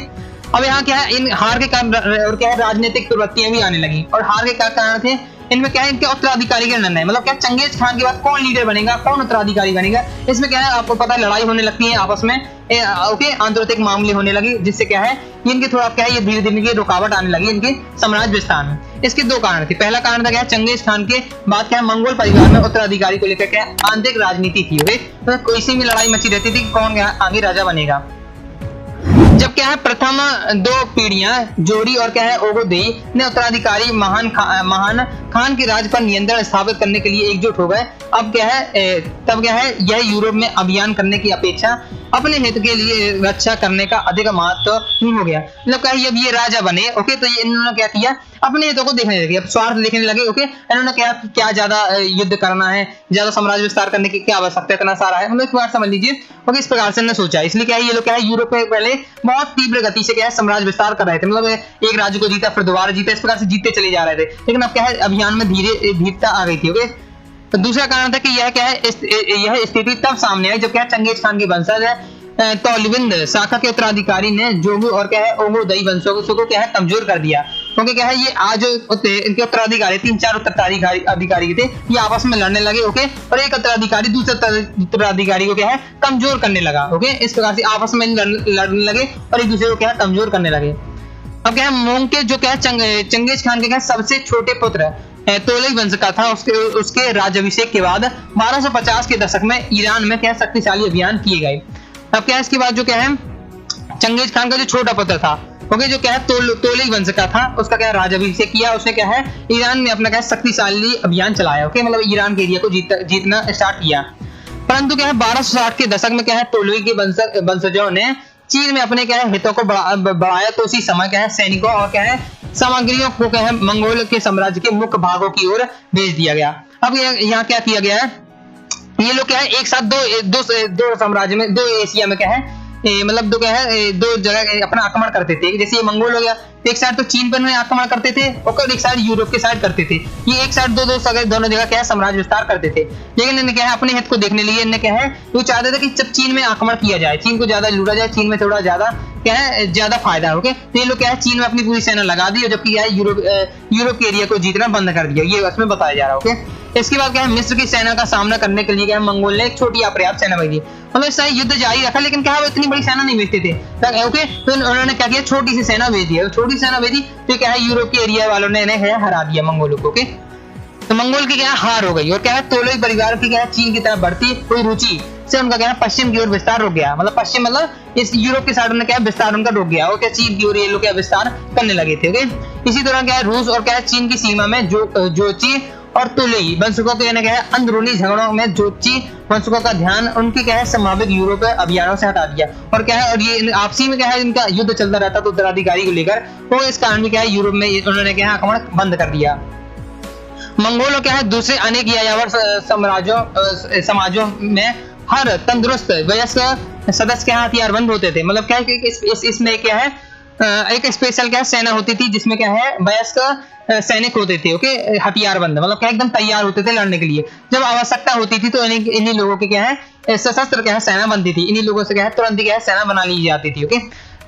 अब यहाँ क्या है इन हार के कारण और क्या है राजनीतिक प्रवृत्तियां भी आने लगी, और हार के क्या कारण थे इनमें क्या है इनके उत्तराधिकारी का निर्णय, मतलब क्या चंगेज खान के बाद कौन लीडर बनेगा, कौन उत्तराधिकारी बनेगा, इसमें क्या है आपको पता है लड़ाई होने लगती है आपस में, ओके, आंतरिक मामले होने लगी, जिससे क्या है इनके थोड़ा क्या है ये धीरे धीरे रुकावट आने लगी इनके साम्राज्य विस्तार में। इसके दो कारण थे, पहला कारण था क्या चंगेज खान के बाद क्या मंगोल परिवार में उत्तराधिकारी को लेकर क्या आंतरिक राजनीति थी, ओके, तो कोई सी भी लड़ाई मची रहती थी कौन क्या आगे राजा बनेगा। जब क्या है प्रथम दो पीढ़ियां जोड़ी और क्या है ओगोदेई ने उत्तराधिकारी महान खान के राज पर नियंत्रण स्थापित करने के लिए एकजुट हो गए। अब क्या है तब क्या है यह यूरोप में अभियान करने की अपेक्षा अपने हित के लिए रक्षा करने का अधिक महत्व हो गया। मतलब क्या जब ये राजा बने, ओके, तो ये इन्होंने क्या किया अपने हितों को देखने लगे, अब स्वार्थ देखने लगे, ओके। इन्होंने क्या ज्यादा युद्ध करना है, ज्यादा साम्राज्य विस्तार करने की क्या आवश्यकता इतना सारा है, मतलब एक बार समझ लीजिए, ओके। इस प्रकार से इन्होंने सोचा, इसलिए क्या है ये लोग क्या है यूरोप में पहले बहुत तीव्र गति से क्या है साम्राज्य विस्तार कर रहे थे, मतलब एक राज्य को जीता फिर दोबारा जीता, इस प्रकार से जीतते चले जा रहे थे, लेकिन अब क्या है अभियान में धीरता आ गई थी, ओके। तो दूसरा कारण था कि यह क्या है यह स्थिति तब सामने आई जब क्या चंगेज खान की वंशज है तौलविंद शाखा के उत्तराधिकारी ने जोगू और क्या है ओगोदेई वंशों को क्या है कमजोर कर दिया, क्योंकि क्या है ये आज इनके उत्तराधिकारी 3-4 उत्तराधिकारी थे, ये आपस में लड़ने लगे, ओके, और एक उत्तराधिकारी दूसरे उत्तराधिकारी को क्या है कमजोर करने लगा, ओके। इस प्रकार से आपस में लड़ने लगे और एक दूसरे को क्या है कमजोर करने लगे। अब क्या है मोंग के जो क्या है चंगेज खान के क्या सबसे छोटे पुत्र तोलई वंश का था, उसके राज्याभिषेक के बाद 1250 के दशक में ईरान में क्या शक्तिशाली अभियान किए गए। अब क्या है इसके बाद जो क्या है चंगेज खान का जो छोटा पुत्र था, ओके, जो क्या है तोलई वंश का था, उसका क्या राज्याभिषेक किया, उसने क्या है ईरान में अपना क्या शक्तिशाली अभियान चलाया, ओके, मतलब ईरान के एरिया को जीतना स्टार्ट किया। परंतु क्या है 1260 के दशक में क्या है तोलई के वंशजों ने चीन में अपने क्या है हितों को बढ़ाया, तो उसी समय क्या है सैनिकों और क्या है सामग्रियों को क्या है मंगोल के साम्राज्य के मुख्य भागों की ओर भेज दिया गया। अब यहाँ क्या किया गया है, ये लोग क्या है एक साथ दो साम्राज्य में, दो एशिया में क्या है मतलब दो क्या है दो जगह अपना आक्रमण करते थे। जैसे ये मंगोल हो गया, एक साइड तो चीन पर आक्रमण करते थे और एक साइड यूरोप के साइड करते थे। ये एक साइड दोनों जगह क्या है साम्राज्य विस्तार करते थे, लेकिन इन्हें क्या है अपने हित को देखने लिए इन्हें क्या है वो चाहते थे कि जब चीन में आक्रमण किया जाए, चीन को ज्यादा लूटा जाए, चीन में थोड़ा ज्यादा क्या है ज्यादा फायदा है, ओके। तो ये लोग क्या है चीन में अपनी पूरी सेना लगा दी, जबकि क्या है यूरोप के एरिया को जीतना बंद कर दिया, ये उसमें बताया जा रहा है, ओके। इसके बाद क्या है मिस्र की सेना का सामना करने के लिए क्या है मंगोल ने एक छोटी अपर्याप्त सेना भेजी, मतलब इससे युद्ध जारी रखा, लेकिन क्या है वो इतनी बड़ी सेना नहीं भेजते थे, ओके। तो उन्होंने क्या किया छोटी सी सेना भेज दी, छोटी सेना भेजी तो क्या है यूरोप के एरिया वालों ने इन्हें हरा दिया मंगोलों को, ओके। तो मंगोल की क्या हार हो गई और क्या है तोलई परिवार की क्या है चीन की तरफ बढ़ती हुई रुचि से उनका क्या है पश्चिम की ओर विस्तार रुक गया, मतलब पश्चिम मतलब इस यूरोप के साइड में क्या है विस्तार उनका रुक गया और क्या चीन की ओर ये लोग क्या विस्तार करने लगे थे, ओके। इसी तरह क्या है रूस और क्या है चीन की सीमा में जोची और तुलई वंशकों के क्या है अंदरूनी झगड़ों में जोची वंशकों का ध्यान उनके क्या है संभावित यूरोपीय अभियानों से हटा दिया। और क्या है और ये आपसी में क्या है इनका युद्ध चलता रहता तो उत्तराधिकारी को लेकर, तो इस कारण भी क्या है यूरोप में उन्होंने क्या है आक्रमण बंद कर दिया। मंगोलों क्या है दूसरे अनेक यायावर समाजों में हर तंदुरुस्त वयस्क सदस्य के हथियारबंद होते थे। मतलब क्या है कि इसमें क्या है एक स्पेशल क्या सेना होती थी जिसमें क्या है वयस्क सैनिक होते थे, ओके, हथियारबंद, मतलब क्या एकदम तैयार होते थे लड़ने के लिए। जब आवश्यकता होती थी तो इन्हीं लोगों के क्या है सशस्त्र क्या है सेना बनती थी, इन्हीं लोगों से क्या है तुरंत क्या है सेना बना ली जाती थी। ओके,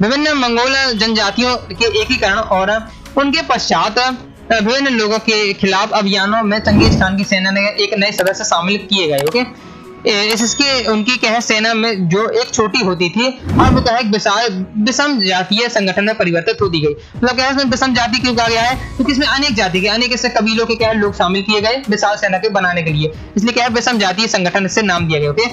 विभिन्न मंगोल जनजातियों के एकीकरण और उनके पश्चात विभिन्न लोगों के खिलाफ अभियानों में चंगेज खान की सेना ने एक नए सदस्य शामिल किए गए। ओके, इसके उनकी क्या है सेना में जो एक छोटी होती थी अब क्या है विशाल विषम जातीय संगठन में परिवर्तित हो दी गई। मतलब क्या है इसमें विषम जाति क्यों कहा गया है, क्योंकि इसमें अनेक जाति के अनेक ऐसे कबीलों के क्या है लोग शामिल किए गए विशाल सेना के बनाने के लिए, इसलिए क्या है विषम जातीय संगठन से नाम दिया गया। ओके,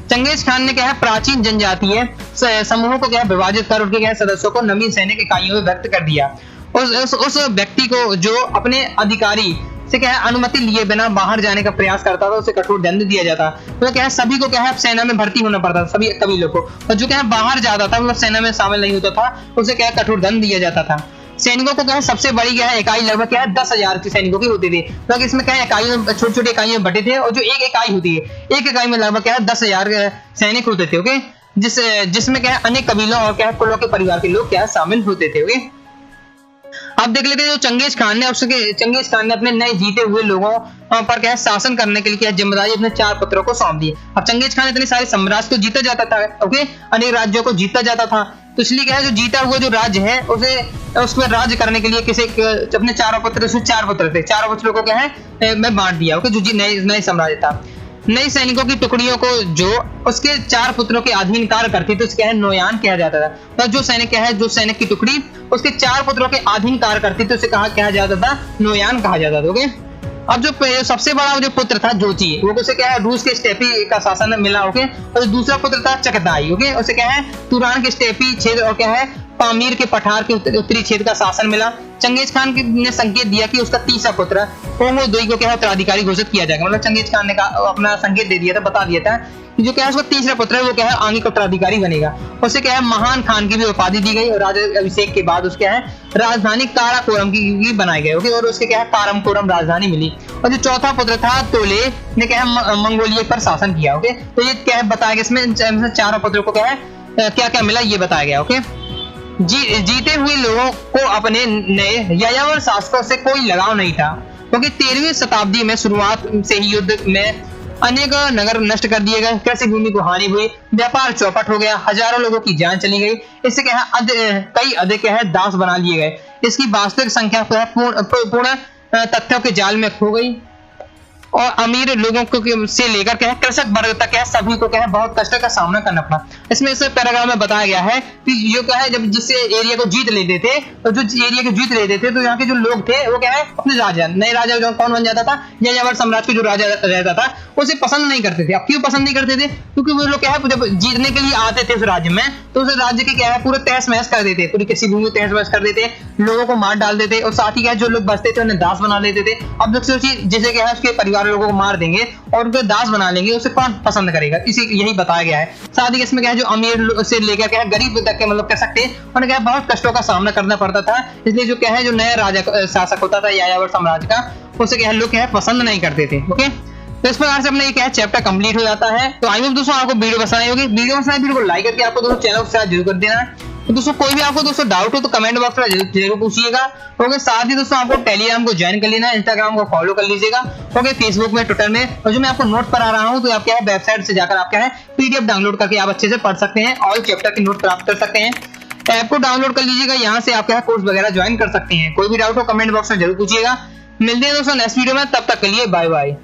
चंगेज खान ने क्या है प्राचीन जनजातीय समूहों को क्या है विभाजित कर उनके क्या है सदस्यों को नवीन सैनिक इकाइयों में व्यक्त कर दिया। उस व्यक्ति को जो अपने अधिकारी से क्या है अनुमति लिए बिना बाहर जाने का प्रयास करता था उसे कठोर दंड दिया जाता। तो क्या है सभी को क्या है सेना में भर्ती होना पड़ता था, सभी कबीलों को, और जो क्या है बाहर जाता था मतलब सेना में शामिल नहीं होता था उसे क्या है कठोर दंड दिया जाता था। सैनिकों को क्या है सबसे बड़ी क्या है इकाई लगभग क्या है 10,000 की सैनिकों की होती थी। तो इसमें क्या है इकाइयों छोटी छोटी इकाइयों में बटे थे और जो एक इकाई होती है एक इकाई में लगभग क्या है 10,000 सैनिक होते थे। ओके, जिसमें क्या है अनेक कबीलों और क्या है कुलों के परिवार के लोग क्या है शामिल होते थे। ओके, अब देख लेते हैं जो चंगेज खान ने अपने नए जीते हुए लोगों पर क्या है शासन करने के लिए क्या जिम्मेदारी अपने 4 पुत्रों को सौंप दी। अब चंगेज खान इतने सारे साम्राज्य को जीता जाता था, ओके, अनेक राज्यों को जीता जाता था, तो इसलिए क्या है जो जीता हुआ जो राज्य है उस पर राज्य करने के लिए किसी अपने 4 पुत्र थे, चारों पुत्रों को क्या है मैं बांट दिया। ओके, जो नए साम्राज्य था, नई सैनिकों की टुकड़ियों को जो उसके 4 पुत्रों के अधीन कार्य करती थी उसके नौयान कहा जाता था। तो जो सैनिक की टुकड़ी उसके 4 पुत्रों के अधीन कार्य करती थी उसे कहा जाता था नौयान कहा जाता था। ओके, अब जो सबसे बड़ा जो पुत्र था जोची वो उसे क्या है रूस के स्टेपी का शासन मिला। ओके, और दूसरा पुत्र था चगताई, ओके, उसे क्या है तुरान के स्टेपी क्षेत्र और क्या है पामीर के पठार के उत्तरी क्षेत्र का शासन मिला। चंगेज खान ने संकेत दिया कि उसका तीसरा पुत्र होंगो दोई को क्या है उत्तराधिकारी घोषित किया जाएगा। मतलब चंगेज खान ने अपना संकेत दे दिया था, बता दिया था कि जो क्या है उसका तीसरा पुत्र है वो क्या है आगे का उत्तराधिकारी बनेगा। उसे क्या है महान खान की भी उपाधि दी गई और राजा अभिषेक के बाद उसके है राजधानी काराकोरम की बनाई गई। ओके, और उसके क्या है काराकोरम राजधानी मिली। और जो चौथा पुत्र था तोले ने क्या है मंगोलिया पर शासन किया। ओके, तो ये क्या है बताया गया इसमें चारों पुत्रों को क्या है क्या क्या मिला ये बताया गया। ओके, जीते हुए लोगों को अपने नए यायावर शासकों से कोई लगाव नहीं था, क्योंकि 13वीं शताब्दी में शुरुआत से ही युद्ध में अनेक नगर नष्ट कर दिए गए, कृषि भूमि को हानि हुई, व्यापार चौपट हो गया, हजारों लोगों की जान चली गई। इससे क्या है कई अधिक है दास बना लिए गए। इसकी वास्तविक संख्या पूर्ण तथ्यों के जाल में खो गई और अमीर लोगों को से लेकर क्या है कृषक वर्ग तक है सभी को क्या है बहुत कष्ट का सामना करना पड़ा। इसमें इस पैराग्राफ में बताया गया है कि ये क्या है जब जिस एरिया को जीत लेते थे तो यहाँ के जो लोग थे वो क्या है अपने राजा नए राजा जो कौन बन जाता था यायावर साम्राज्य के जो राजा रहता था उसे पसंद नहीं करते थे। अब क्यों पसंद नहीं करते थे, क्योंकि वो लोग क्या है जब जीतने के लिए आते थे उस राज्य में तो उस राज्य के क्या है पूरे तहस महस कर देते, पूरी कृषि भूमि तहस महस कर देते, लोगों को मार डाल देते और साथ ही क्या जो लोग बचते थे उन्हें दास बना लेते थे। अब लोग सोचिए जैसे क्या है उसके परिवार लोगों को मार देंगे और उनको दास बना लेंगे, उसे कौन पसंद करेगा, इसी यही बताया गया है। साथ ही इसमें क्या है जो अमीर से लेकर क्या है गरीब तक के मतलब कह सकते हैं उन्हें क्या है बहुत कष्टों का सामना करना पड़ता था। इसलिए जो क्या है जो नया राजा शासक होता था यायावर साम्राज्य का उसे क्या है लोग क्या है पसंद नहीं करते थे। ओके, तो इस प्रकार से अपना ये क्या है चैप्टर कंप्लीट हो जाता है। तो आई होप दोस्तों आपको वीडियो पसंद आई होगी। वीडियो पसंद आई वीडियो को लाइक करके आपको दोस्तों चैनल को सब्सक्राइब जरूर कर देना है। तो दोस्तों कोई भी आपको दोस्तों डाउट हो तो कमेंट बॉक्स में जरूर पूछिएगा। ओके, साथ ही दोस्तों आपको टेलीग्राम को ज्वाइन कर लेना है, इंस्टाग्राम को फॉलो कर लीजिएगा, ओके, फेसबुक में, ट्विटर में। और जो मैं आपको नोट पढ़ा रहा हूँ तो आप क्या है वेबसाइट से जाकर आप क्या है पीडीएफ डाउनलोड करके आप अच्छे से पढ़ सकते हैं, ऑल चैप्टर की नोट प्राप्त कर सकते हैं। ऐप को डाउनलोड कर लीजिएगा, यहाँ से आप क्या है कोर्स वगैरह ज्वाइन कर सकते हैं। कोई भी डाउट हो कमेंट बॉक्स में जरूर पूछिएगा। मिलते हैं दोस्तों नेक्स्ट वीडियो में, तब तक के लिए बाय बाय।